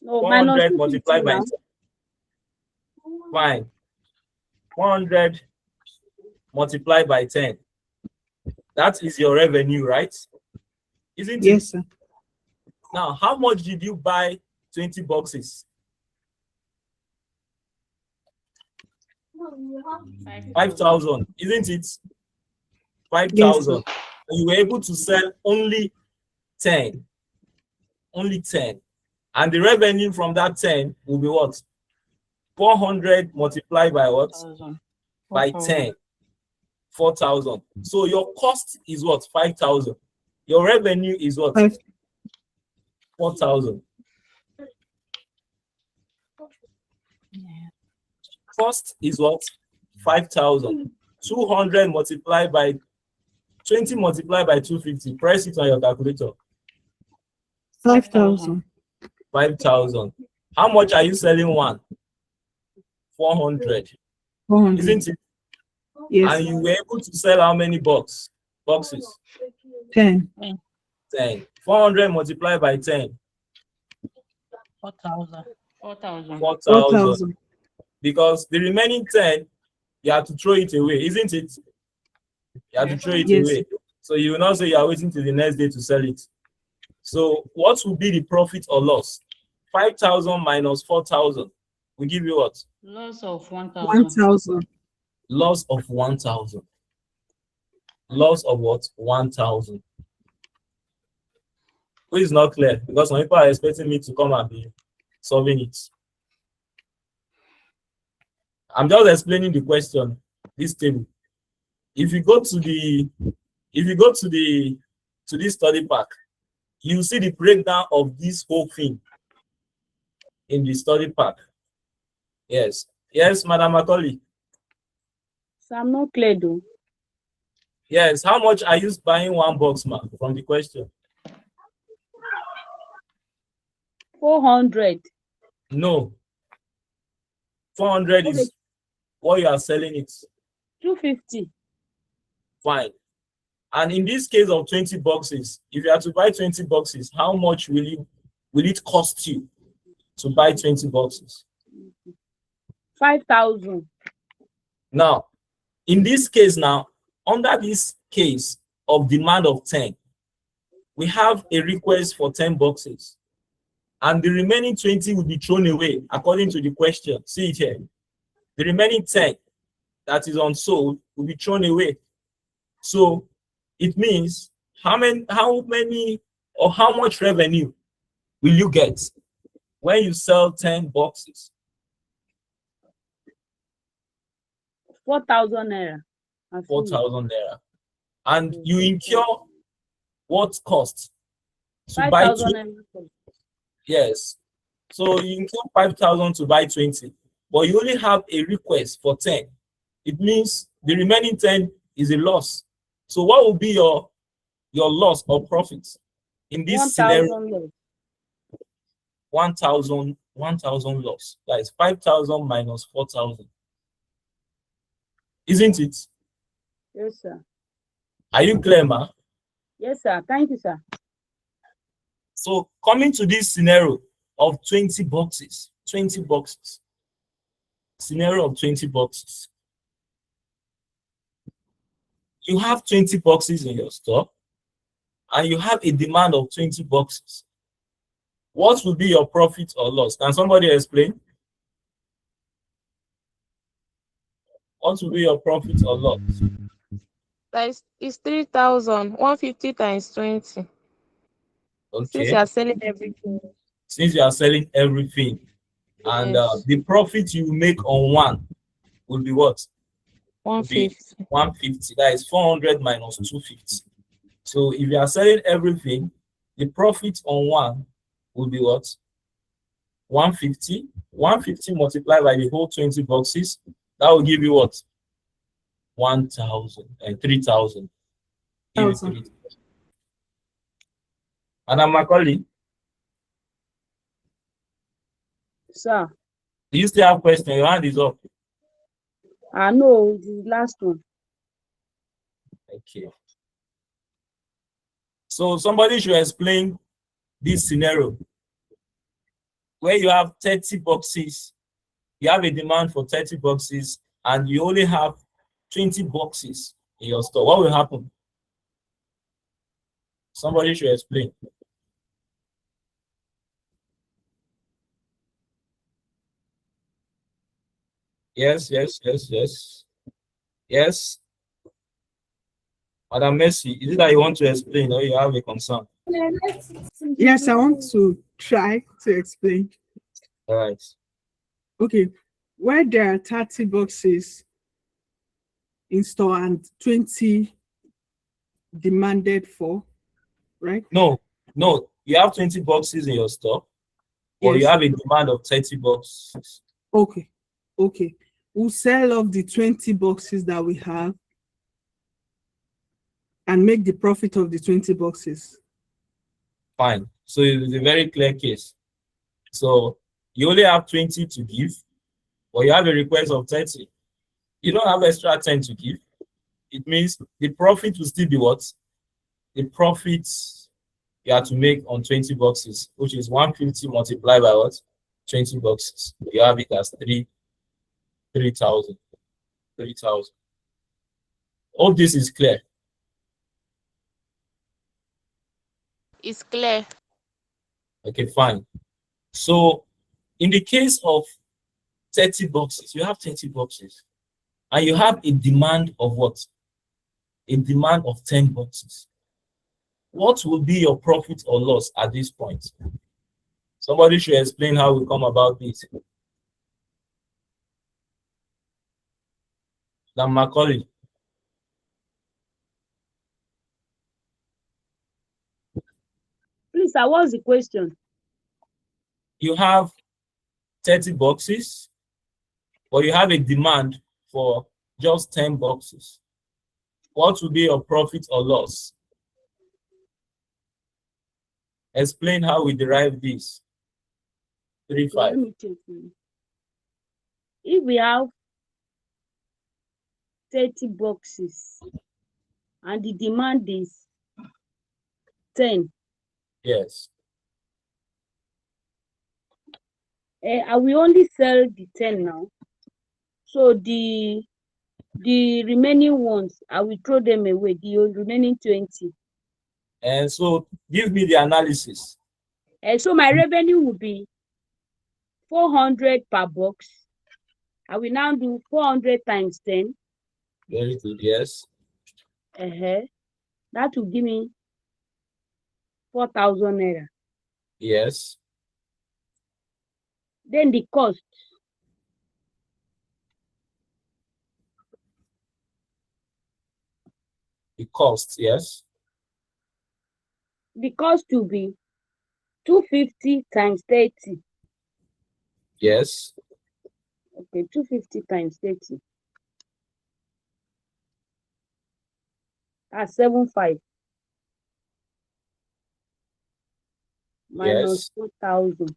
No, 400 minus multiplied 250 by now. 10. Fine. 400 multiplied by 10. That is your revenue, right? Isn't it? Yes, sir. Now, how much did you buy 20 boxes? 5,000, isn't it? 5,000. And you were able to sell only 10. Only 10. And the revenue from that 10 will be what? 400 multiplied by what? 1,000. By 10. 4,000. So your cost is what? 5,000. Your revenue is what? 4,000. Cost is what? 5,000. 200 multiplied by 20 multiplied by 250. Press it on your calculator. 5,000. 5,000. How much are you selling one? 400. 400. Isn't it? Yes. And you were able to sell how many boxes? 10. 10. 400 multiplied by 10. 4,000. 4,000. 4,000. Because the remaining 10, you have to throw it away, isn't it? You have to throw it Yes. away. So you will not say you are waiting till the next day to sell it. So what will be the profit or loss? 5,000 minus 4,000 will give you what? Loss of 1,000. 1,000. Loss of 1,000. Loss of what? 1,000. Which is not clear because some people are expecting me to come and be solving it. I'm just explaining the question, this table. If you go to this study pack, you see the breakdown of this whole thing in the study pack. Yes. Yes, Madam Macaulay. So I'm not clear though. Yes. How much are you buying one box, ma'am, from the question? 400. No. 400 is what you are selling it. 250. Fine. And in this case of 20 boxes, if you are to buy 20 boxes, how much will it cost you to buy 20 boxes? 5,000. Now, in this case now, under this case of demand of 10, we have a request for 10 boxes. And the remaining 20 will be thrown away according to the question. See it here. The remaining 10 that is unsold will be thrown away. So it means how many or how much revenue will you get when you sell 10 boxes? 4,000 naira. 4,000 naira. And you incur what cost to buy 5,000 naira. Yes. So you incur 5,000 to buy 20, but you only have a request for 10. It means the remaining 10 is a loss. So what will be your loss or profit in this scenario? 1,000 loss. That is 5,000 minus 4,000. Isn't it? Yes, sir. Are you clear, ma? Yes, sir. Thank you, sir. So coming to this scenario of 20 boxes, scenario of 20 boxes. You have 20 boxes in your store and you have a demand of 20 boxes. What will be your profit or loss? Can somebody explain? What will be your profit or loss? That is 3,000. 150 times 20. Okay. Since you are selling everything. Since you are selling everything, and Yes. the profit you make on one will be what? 150. 150. That is 400 minus 250. So if you are selling everything, the profit on one will be what? 150. 150 multiplied by the whole 20 boxes. That will give you what? 1,000 and 3,000. Madam Macaulay, Sir. do you still have questions? Your hand is up. No, the last one. Okay. So somebody should explain this scenario where you have 30 boxes, you have a demand for 30 boxes, and you only have 20 boxes in your store. What will happen? Somebody should explain. Yes. Yes. Madam Mercy, is it that you want to explain or you have a concern? Yes, I want to try to explain. All right. Okay, where there are 30 boxes in store and 20 demanded for, right? No, you have 20 boxes in your store, or you Yes. have a demand of 30 boxes. Okay. We'll sell off the 20 boxes that we have and make the profit of the 20 boxes. Fine. So it's a very clear case. So you only have 20 to give, or you have a request of 30. You don't have extra 10 to give. It means the profit will still be what? The profit you have to make on 20 boxes, which is 150 multiplied by what? 20 boxes. You have it as 3,000. 3,000. All this is clear. It's clear. Okay, fine. So in the case of 30 boxes, you have 30 boxes, and you have a demand of what? A demand of 10 boxes. What will be your profit or loss at this point? Somebody should explain how we come about this. Madam Macaulay. Please, sir, what's the question? You have 30 boxes, but you have a demand for just 10 boxes. What will be your profit or loss? Explain how we derive this. 3-5. Let me check. If we have 30 boxes and the demand is 10. Yes. I will only sell the 10 now. So the remaining ones, I will throw them away, the remaining 20. And so give me the analysis. So my revenue will be 400 per box. I will now do 400 times 10. Very good. Yes. That will give me 4,000 naira. Yes. Then the cost. The cost. Yes. The cost will be 250 times 30. Yes. Okay, 250 times 30. That's 75. Minus 4,000.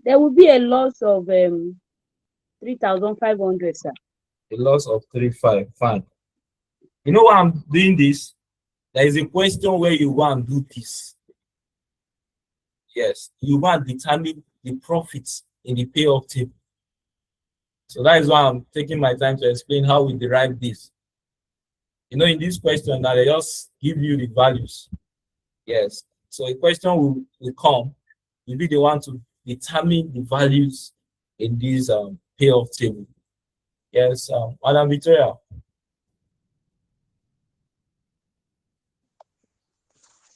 There will be a loss of 3,500, sir. A loss of 3,500. Fine. You know why I'm doing this? There is a question where you want to do this. Yes, you want to determine the profits in the payoff table. So that is why I'm taking my time to explain how we derive this. You know, in this question, now they just give you the values. Yes. So a question will come. You'll be the one to determine the values in this payoff table. Yes, Madam Victoria.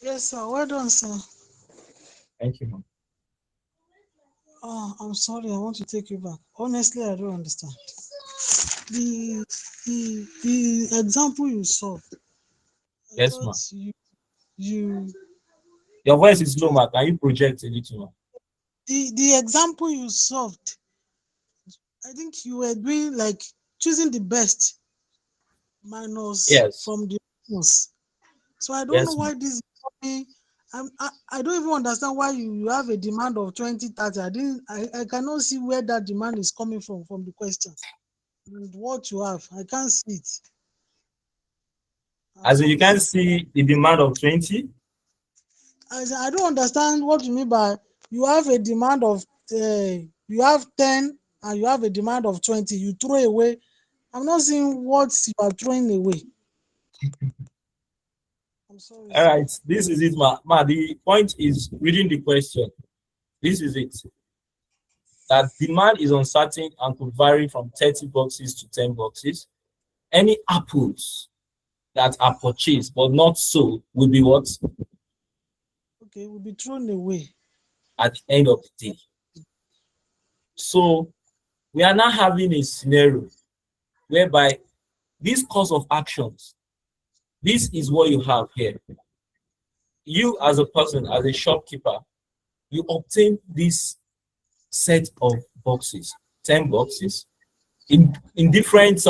Yes, sir. Well done, sir. Thank you, ma'am. Oh, I'm sorry. I want to take you back. Honestly, I don't understand. The example you solved. Yes, ma'am. You Your voice is low, ma'am. Can you project a little, ma'am? The example you solved, I think you were doing like choosing the best minus from the ones. So I don't know why this is coming. I don't even understand why you have a demand of 20, 30. I cannot see where that demand is coming from the question. And what you have, I can't see it. As you can see the demand of 20. I don't understand what you mean by you have a demand of you have 10 and you have a demand of 20. You throw away. I'm not seeing what you are throwing away. I'm sorry. All right, this is it, ma. The point is reading the question. This is it. That demand is uncertain and could vary from 30 boxes to 10 boxes. Any apples that are purchased but not sold will be what? Okay, will be thrown away at the end of the day. So we are now having a scenario whereby this course of actions, this is what you have here. You as a person, as a shopkeeper, you obtain this set of boxes, 10 boxes, in different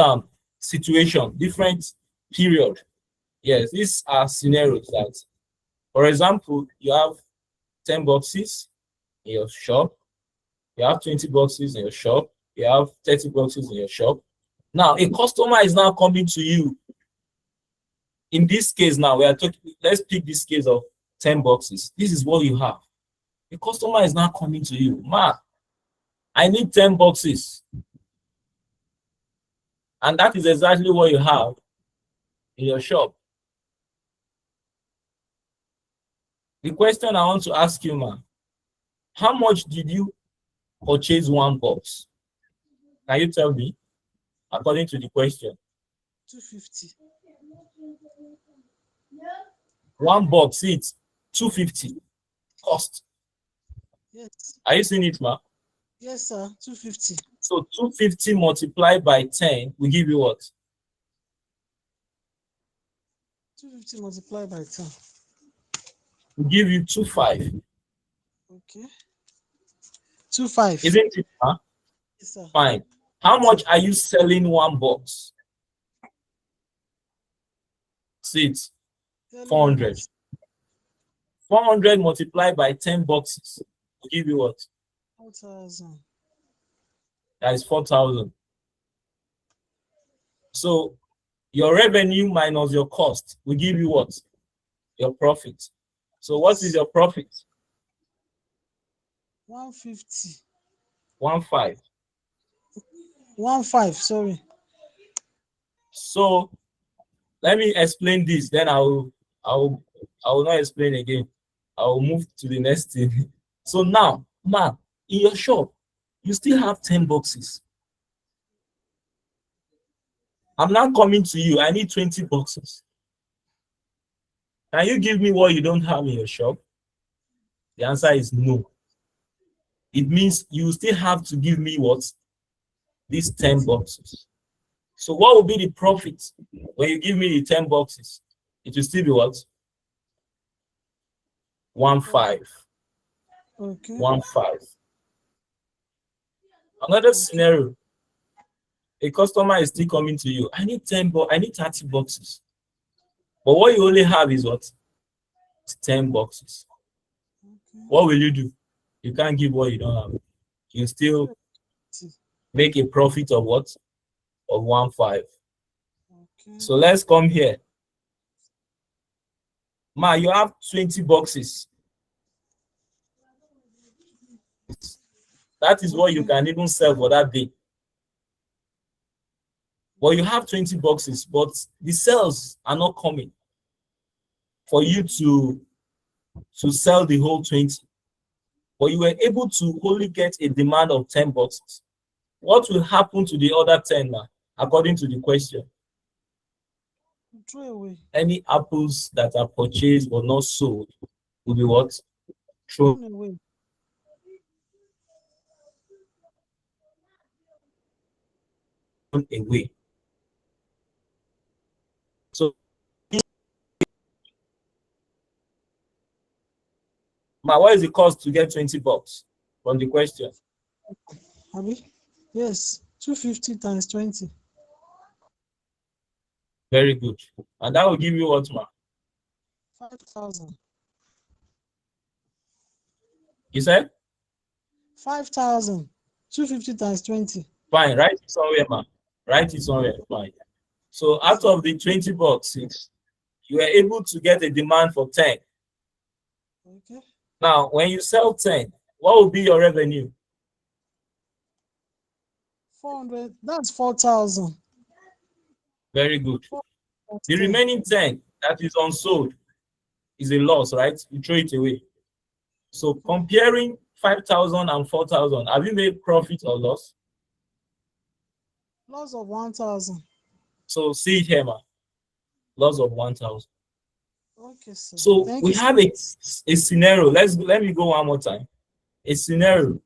situation, different period. Yes, these are scenarios that, for example, you have 10 boxes in your shop, you have 20 boxes in your shop, you have 30 boxes in your shop. Now, a customer is now coming to you. In this case now, we are talking, let's pick this case of 10 boxes. This is what you have. A customer is now coming to you. Ma, I need 10 boxes. And that is exactly what you have in your shop. The question I want to ask you, ma, how much did you purchase one box? Can you tell me, according to the question? 250. One box, it's 250 cost. Yes. Are you seeing it, ma? Yes, sir. 250. So 250 multiplied by 10 will give you what? 250 multiplied by 10. Will give you 25. Okay. 25. Isn't it, huh? Yes, sir. Fine. How much are you selling one box? See it. 400. 400 multiplied by 10 boxes will give you what? 4,000. That is 4,000. So Your revenue minus your cost will give you what? Your profit. So what is your profit? 150. 15. 15, sorry. So let me explain this, then I will not explain again. I will move to the next thing. So now, in your shop, you still have 10 boxes. I'm now coming to you. I need 20 boxes. Can you give me what you don't have in your shop? The answer is no. It means you still have to give me what? These 10 boxes. So what will be the profit when you give me the 10 boxes? It will still be what? 15. Okay. 15. Another scenario. A customer is still coming to you. I need 30 boxes. But what you only have is what? 10 boxes. Okay. What will you do? You can't give what you don't have. You still make a profit of what? Of 15. Okay. So let's come here. You have 20 boxes. That is what you can even sell for that day. But you have 20 boxes, but the sales are not coming for you to sell the whole 20. But you were able to only get a demand of 10 boxes. What will happen to the other 10 now, according to the question? Throw away. Any apples that are purchased but not sold will be what? Thrown away. Away. So, what is the cost to get 20 bucks from the question? Yes, 250 times 20. Very good. And that will give you what, 5,000. You said? 5,000. 250 times 20. Fine. Write it somewhere, Write it somewhere. Fine. So out of the 20 boxes, you were able to get a demand for 10. Okay. Now, when you sell 10, what will be your revenue? 400. That's 4,000. Very good. The remaining 10 that is unsold is a loss, right? You throw it away. So comparing 5,000 and 4,000, have you made profit or loss? Loss of 1,000. So see it here, loss of 1,000. Okay, sir. So Thank we you, have a scenario. Let me go one more time. A scenario.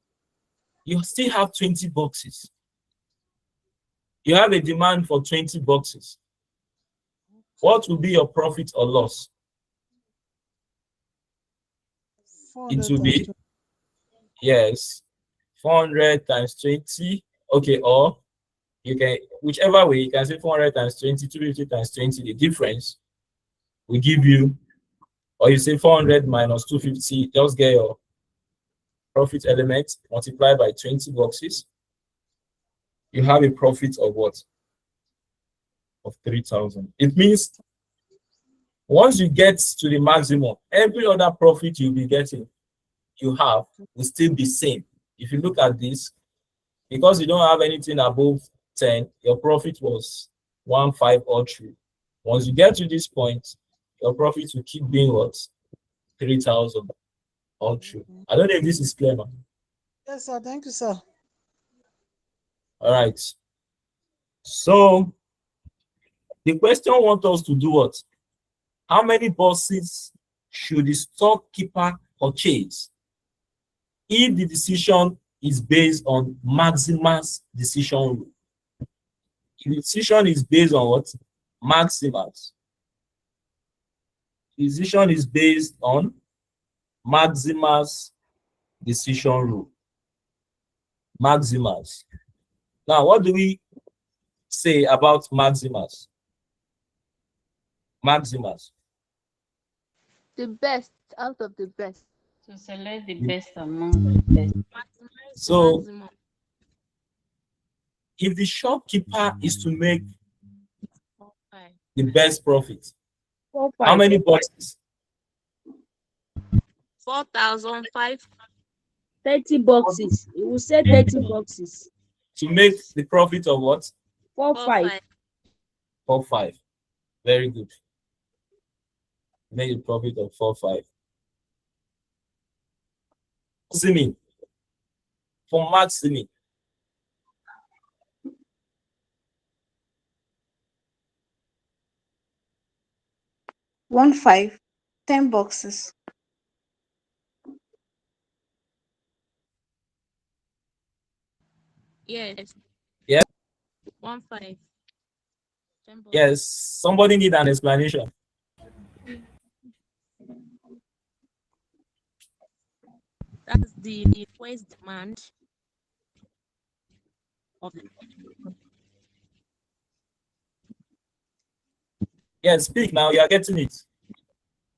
You still have 20 boxes. You have a demand for 20 boxes. What will be your profit or loss? It will be, yes, 400 times 20. Okay, or you can, whichever way, you can say 400 times 20, 250 times 20. The difference will give you, or you say 400 minus 250, just get your profit element multiplied by 20 boxes. You have a profit of what? Of 3,000. It means once you get to the maximum, every other profit you'll be getting, you have, will still be same. If you look at this, because you don't have anything above 10, your profit was 15 or 3. Once you get to this point, your profit will keep being what? 3,000 or 3. I don't know if this is clear, man. Yes, sir. Thank you, sir. All right. So the question wants us to do what? How many boxes should the storekeeper purchase if the decision is based on Maximus decision rule? The decision is based on what? Maximus. The decision is based on Maximus decision rule. Maximus. Now, what do we say about Maximus? Maximus. The best out of the best. To select the best among the best. So, if the shopkeeper is to make the best profit? 4, How 5. many boxes? 4,005. 30 boxes. You will say 30 boxes. To make the profit of what? 4, 5. 4-5. Very good. Make a profit of 4-5. Simi. For Mark Simi. 1-5. 10 boxes. Yes. Yeah. 1-5. Yes. Somebody need an explanation. That's the request demand of the. Yes, speak now. You are getting it.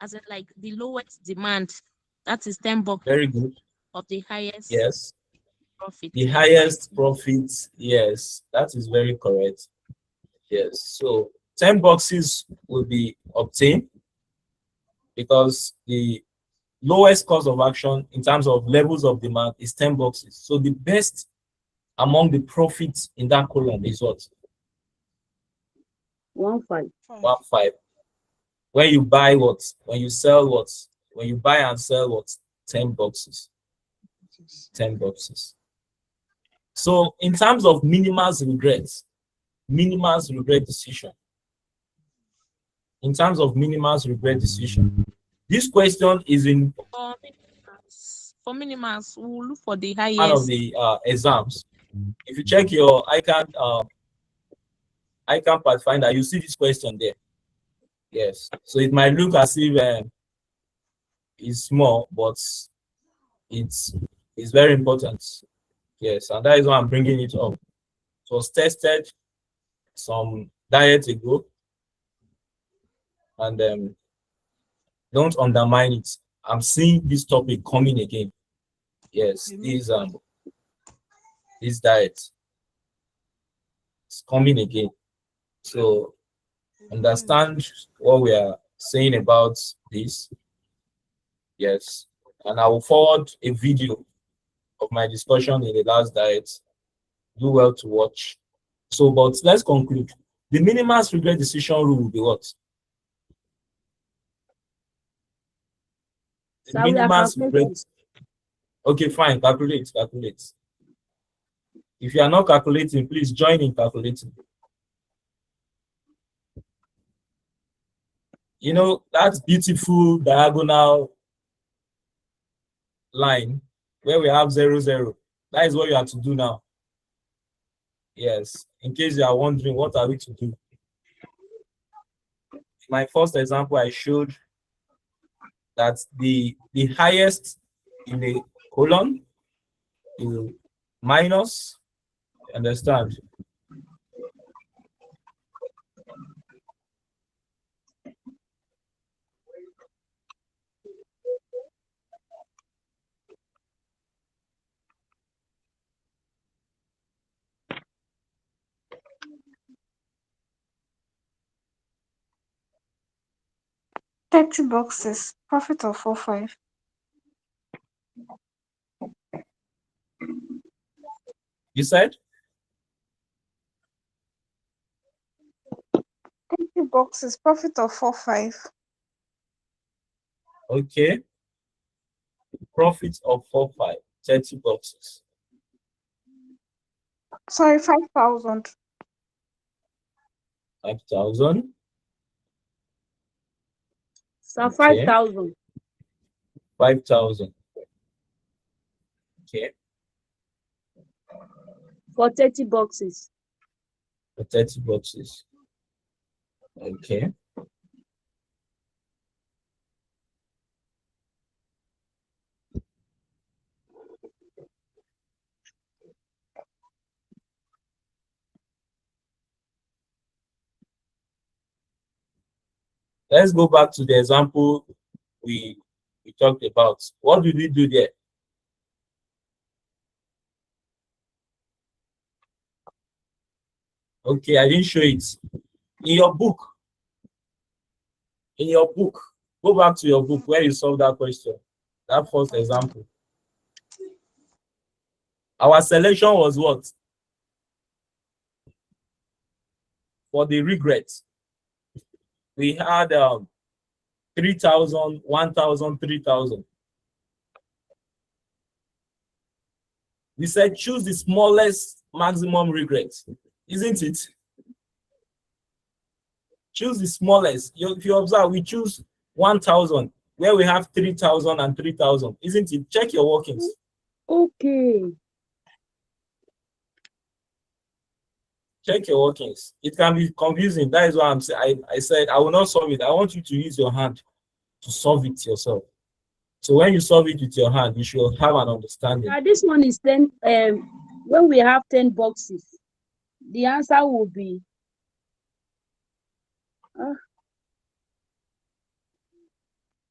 As in, like the lowest demand, that is 10 boxes. Very good. Of the highest. Yes. Profit. The highest profit. Yes, that is very correct. Yes. So 10 boxes will be obtained because the lowest cost of action in terms of levels of demand is 10 boxes. So the best among the profits in that column is what? 1-5. 1-5. When you buy what? When you sell what? When you buy and sell what? 10 boxes. 10 boxes. So in terms of minimal's regret decision. In terms of minimal's regret decision, this question is in For minimals, we'll look for the highest. one of the exams. If you check your ICANN Pathfinder, you see this question there. Yes. So it might look as if it's small, but it's very important. Yes, and that is why I'm bringing it up. It was tested some diet ago, and don't undermine it. I'm seeing this topic coming again. Yes, this diet is coming again. So understand what we are saying about this. Yes, and I will forward a video of my discussion in the last diet. Do well to watch. So, but let's conclude. The minimal's regret decision rule will be what? The minimal's regret. Okay, fine. Calculate. If you are not calculating, please join in calculating. You know, that beautiful diagonal line where we have 0, 0. That is what you have to do now. Yes, in case you are wondering, what are we to do? My first example, I showed that the highest in the column is minus, understand? Boxes. Profit of 4-5. You said? 30 boxes. Profit of 4-5. Okay. Profit of 4-5. 30 boxes. Sorry, 5,000. 5,000. So 5,000. 5,000. Okay. For 30 boxes. For 30 boxes. Okay. Let's go back to the example we talked about. What did we do there? Okay, I didn't show it. In your book, In your book, go back to your book where you solved that question. That first example. Our selection was what? For the regrets. We had 3,000, 1,000, 3,000. We said choose the smallest maximum regret, isn't it? Choose the smallest. If you observe, we choose 1,000 where we have 3,000 and 3,000, isn't it? Check your workings. Okay. Check your workings. It can be confusing. That is why I'm saying I said I will not solve it. I want you to use your hand to solve it yourself. So when you solve it with your hand, you should have an understanding. This one is 10. When we have 10 boxes, the answer will be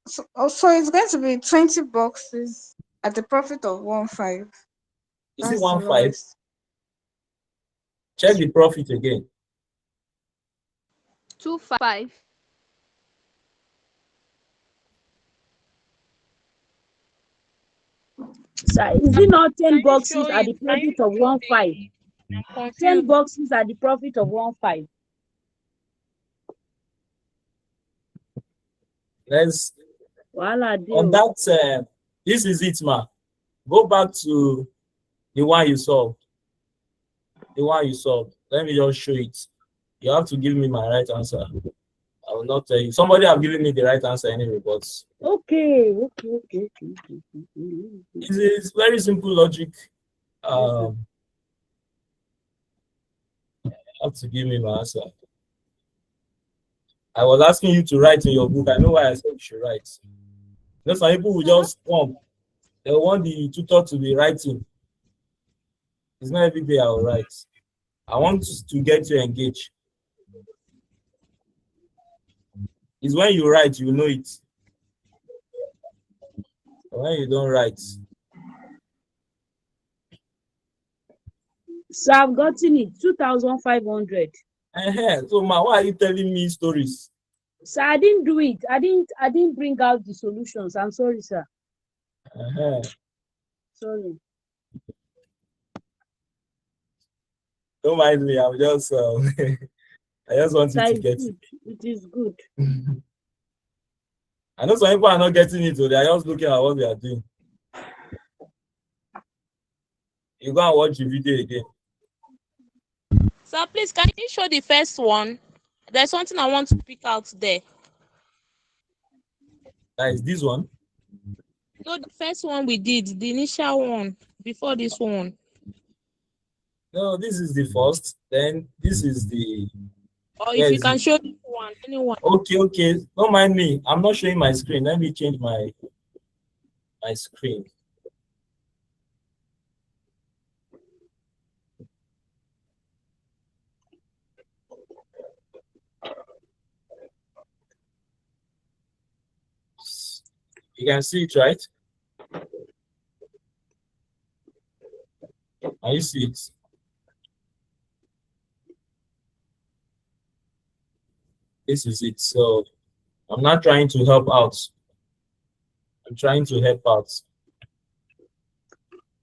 So it's going to be 20 boxes at the profit of 1.5. Is it 1.5? Check the profit again. 2.5. So is it not 10 boxes at the profit of 1.5? 10 boxes at the profit of 1.5. Let's on that. This is it, ma. Go back to the one you solved. The one you solved. Let me just show it. You have to give me my right answer. I will not tell you. Somebody have given me the right answer anyway, but okay. It's very simple logic. You have to give me my answer. I was asking you to write in your book. I know why I said you should write. You know, some people will just come. They want the tutor to be writing. It's not every day I will write. I want to get you engaged. It's when you write, you know it. When you don't write. So I've gotten it, 2,500. So ma, why are you telling me stories? So I didn't do it. I didn't bring out the solutions. I'm sorry, sir. Sorry. Don't mind me. I'm just I just want you to get it. It is good. I know some people are not getting it, so they are just looking at what we are doing. You go and watch the video again. Sir, please, can you show the first one? There's something I want to pick out there. That is this one? No, the first one we did, the initial one, before this one. No, this is the first. Then this is the... Or if you can show this one, anyone. Okay. Don't mind me. I'm not showing my screen. Let me change my screen. You can see it, right? Can you see it? This is it. So I'm not trying to help out. I'm trying to help out.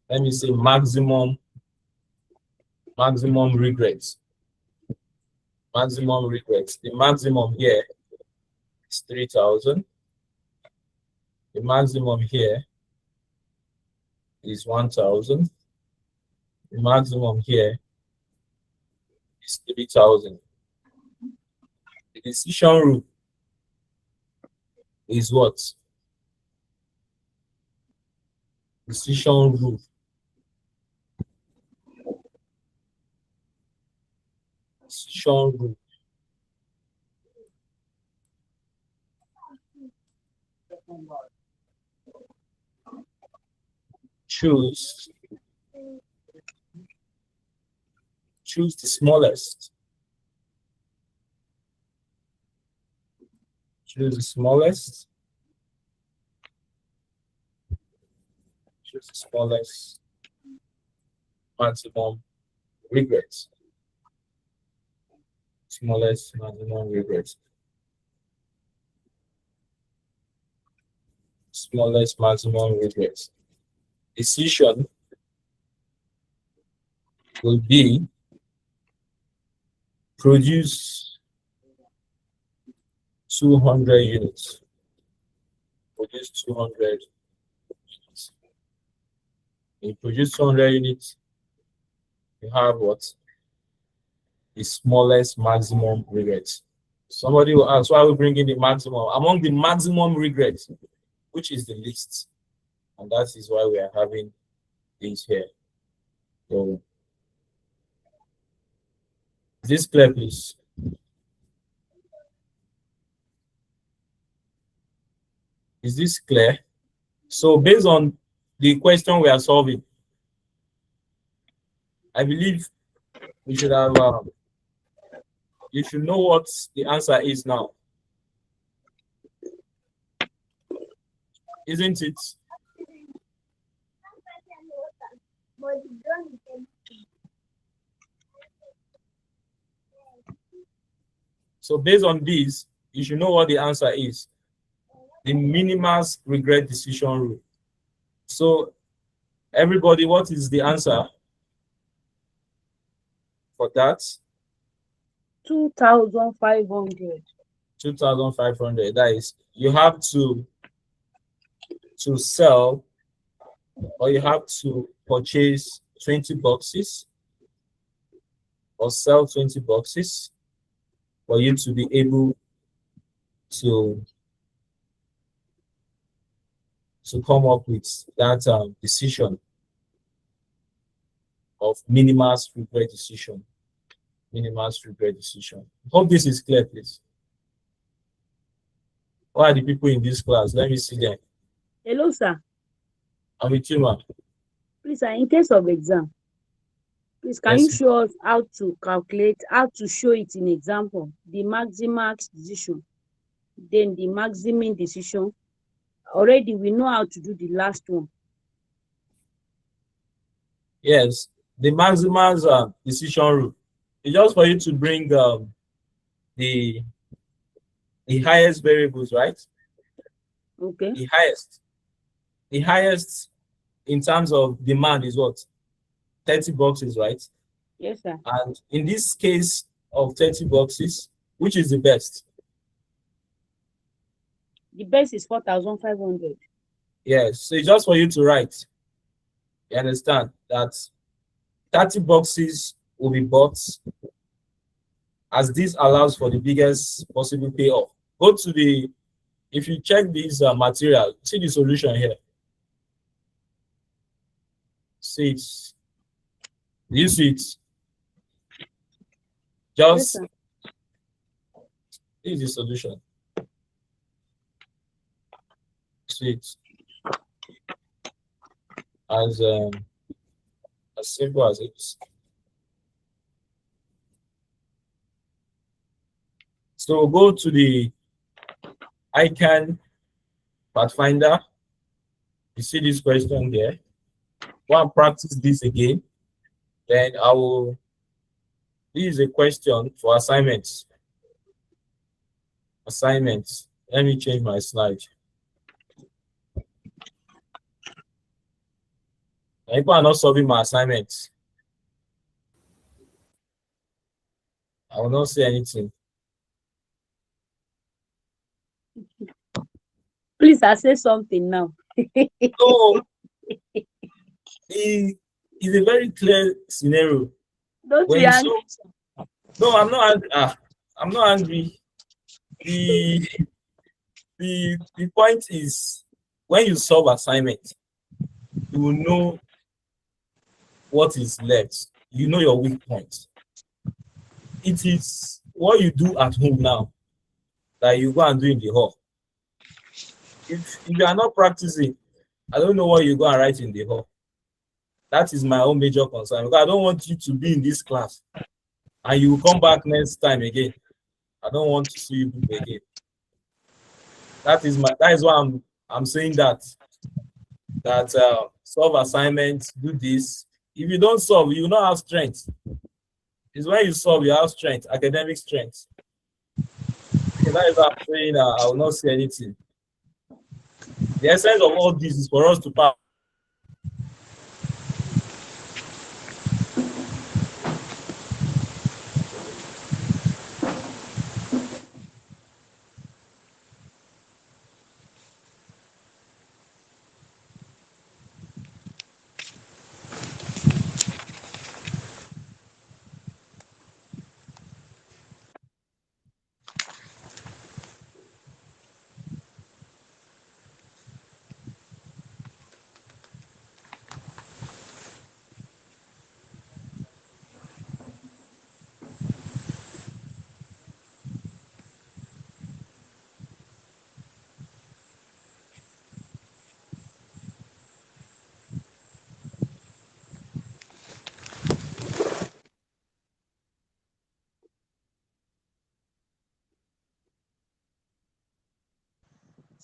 Let me say maximum regrets. Maximum regrets. The maximum here is 3,000. The maximum here is 1,000. The maximum here is 3,000. The decision rule is what? Decision rule. Decision rule. Choose the smallest. Choose the smallest. Choose the smallest maximum regrets. Smallest maximum regrets. smallest maximum regret. Decision will be produce 200 units. Produce 200 units. You produce 200 units, you have what? The smallest maximum regret. Somebody will ask, why are we bringing the maximum? Among the maximum regrets, which is the least? And that is why we are having this here. So, is this clear, please? Is this clear? So, based on the question we are solving, I believe we should have, you should know what the answer is now. Isn't it? So based on this, you should know what the answer is. The minimus regret decision rule. So everybody, what is the answer for that? 2,500. 2,500. That is, you have to sell, or you have to purchase 20 boxes or sell 20 boxes for you to be able to come up with that decision of minimus regret decision. Minimus regret decision. Hope this is clear, please. Who are the people in this class? Let me see them. Hello, sir. I'm with you, ma'am. Please, sir, in case of exam, please, can you show us how to calculate, how to show it in example, the maximax decision, then the maximum decision? Already, we know how to do the last one. Yes, the maximus decision rule. It's just for you to bring the highest variables, right? Okay. The highest in terms of demand is what? 30 boxes, right? Yes, sir. And in this case of 30 boxes, which is the best? The best is 4,500. Yes, so it's just for you to write. You understand that 30 boxes will be bought, as this allows for the biggest possible payoff. Go to the, if you check this material, see the solution here. See it. Do you see it? Just, Yes, this is the solution. See it. As simple as it is. So go to the ICANN Pathfinder. You see this question there. Go and practice this again. Then I will. This is a question for assignments. Assignments. Let me change my slide. People are not solving my assignments. I will not say anything. Please, I say something now. No, it's a very clear scenario. Don't When be you angry. no, I'm not angry. I'm not angry. The point is, when you solve assignment, you will know what is left. You know your weak point. It is what you do at home now that you go and do in the hall. If you are not practicing, I don't know what you go and write in the hall. That is my own major concern, because I don't want you to be in this class and you will come back next time again. I don't want to see you do it again. That is why I'm saying that solve assignments, do this. If you don't solve, you will not have strength. It's when you solve, you have strength, academic strength. So that is why I'm saying I will not say anything. The essence of all this is for us to pass.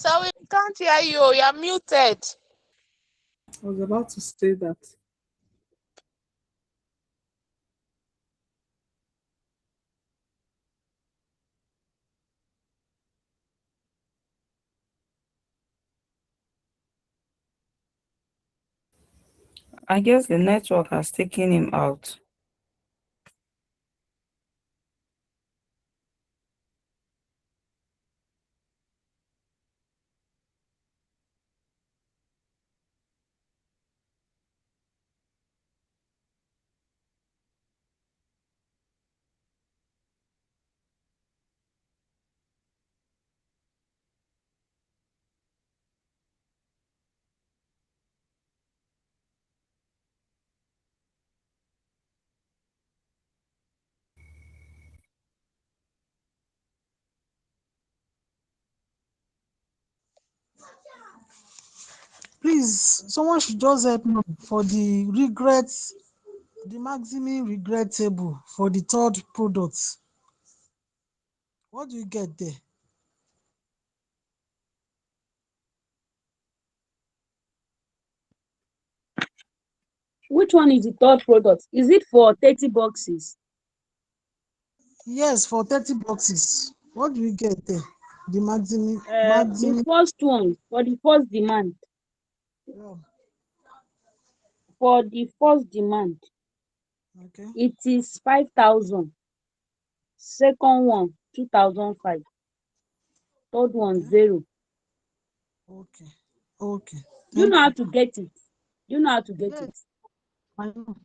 So we can't hear you. You're muted. I was about to say that. I guess the network has taken him out. Please, someone should just help me for the regrets, the maximum regret table for the third product. What do you get there? Which one is the third product? Is it for 30 boxes? Yes, for 30 boxes. What do you get there? The maximum. The first one, for the first demand. Yeah. For the first demand, Okay. it is 5,000. Second one, 2,005. Third one, 0. Okay. Okay. Do you Thank know how you. to get it? Do you know how to get Yes, it? I know.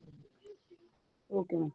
Okay.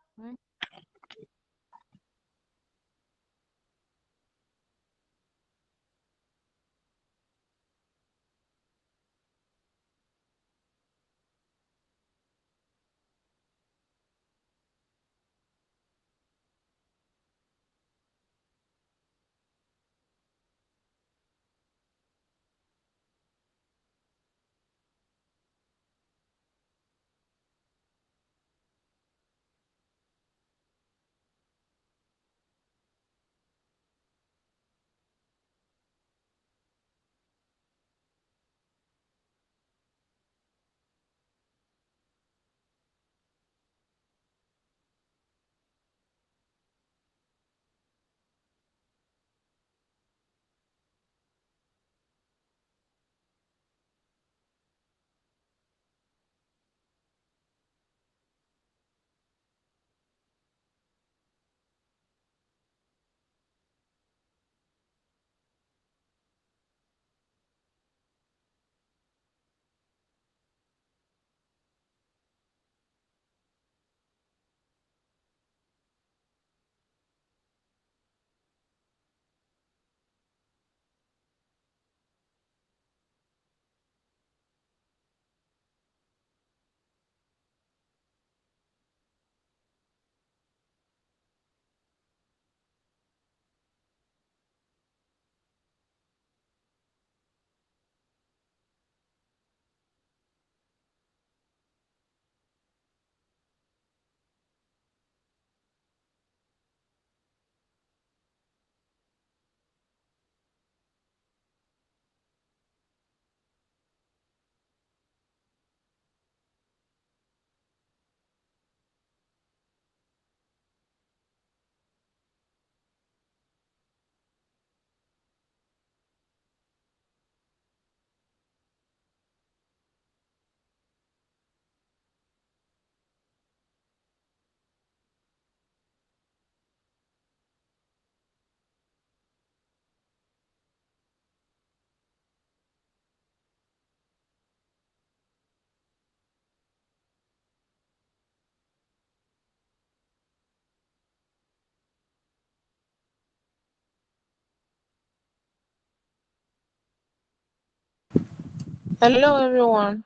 Hello, everyone.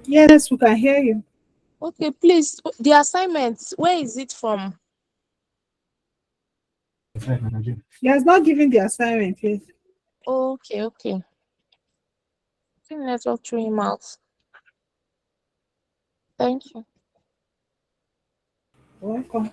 Yes, we can hear you. Okay, please, the assignment, where is it from? He has not given the assignment yet. Okay, okay. Let's walk through him out. Thank you. Welcome.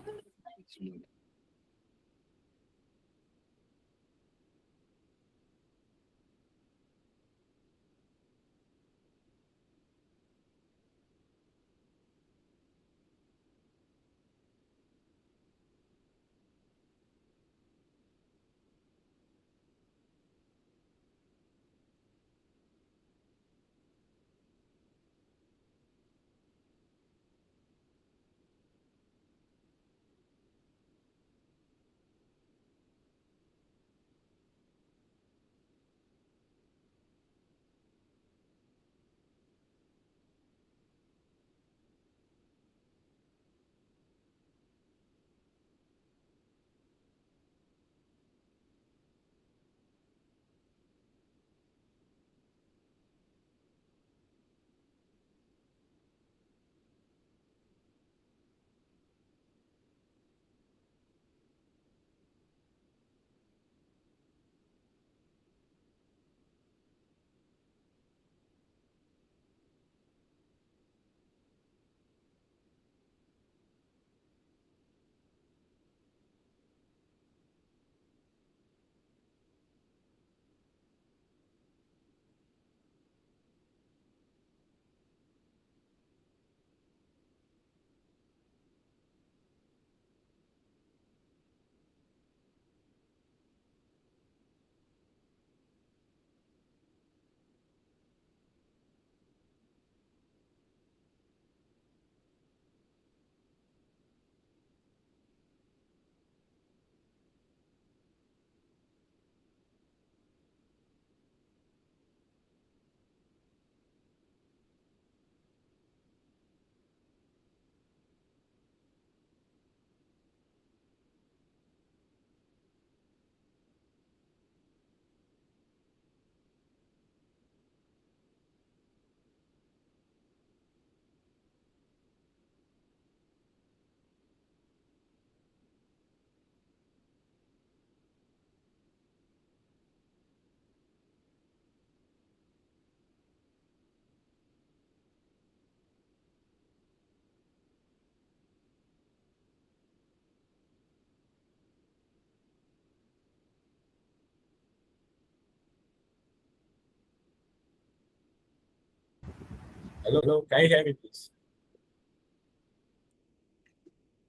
Hello, can you hear me, please?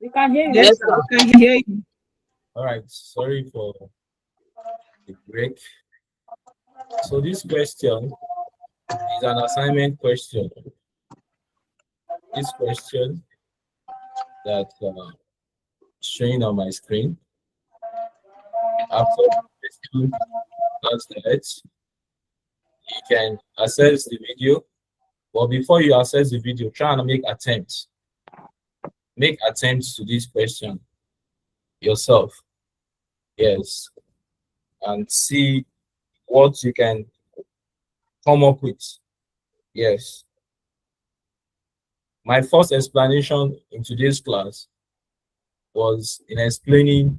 We can hear you. Yes, we can hear you. All right, sorry for the break. So this question is an assignment question. This question that showing on my screen. After the question, that's it. You can access the video. But before you access the video, try and make attempts. Make attempts to this question yourself. Yes. And see what you can come up with. Yes. My first explanation in today's class was in explaining,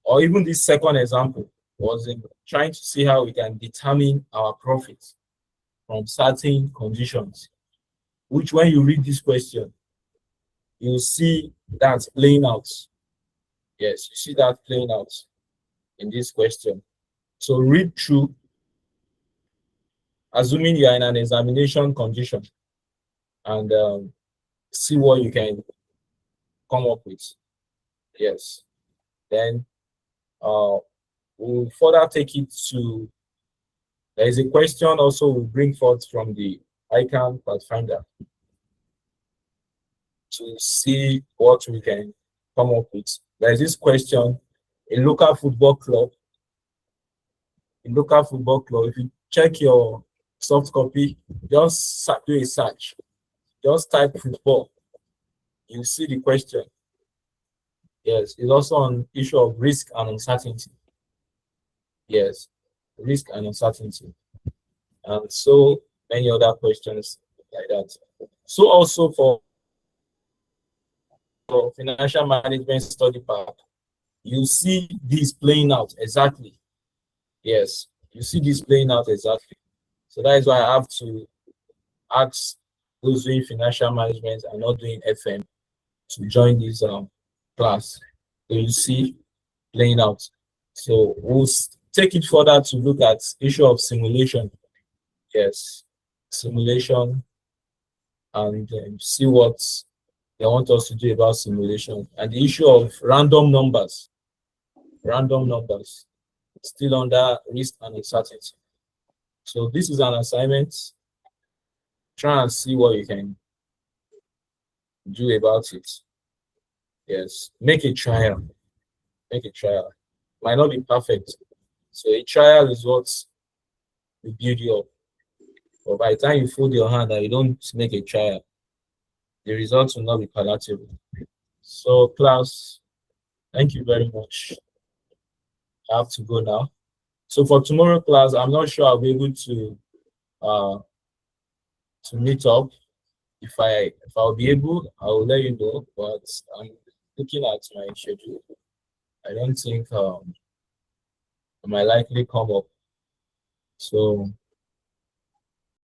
or even this second example was in trying to see how we can determine our profits from certain conditions, which when you read this question, you see that playing out. Yes, you see that playing out in this question. So read through, assuming you are in an examination condition, and see what you can come up with. Yes. Then we'll further take it to, there is a question also we'll bring forth from the ICANN Pathfinder to see what we can come up with. There is this question, a local football club, if you check your soft copy, just do a search, just type football, you see the question. Yes, it's also on issue of risk and uncertainty. Yes, risk and uncertainty. and so many other questions like that. So also for financial management study pack, you see this playing out exactly. Yes, you see this playing out exactly. So that is why I have to ask those doing financial management and not doing FM to join this class. So you see playing out. So we'll take it further to look at issue of simulation. Yes, simulation, and see what they want us to do about simulation, and the issue of random numbers. Random numbers still under risk and uncertainty. So this is an assignment. Try and see what you can do about it. Yes, make a trial. Make a trial. Might not be perfect. So a trial is what will build you up. But by the time you fold your hand and you don't make a trial, the results will not be palatable. So class, thank you very much. I have to go now. So for tomorrow class, I'm not sure I'll be able to meet up. If I'll be able, I will let you know. But I'm looking at my schedule. I don't think I might likely come up. So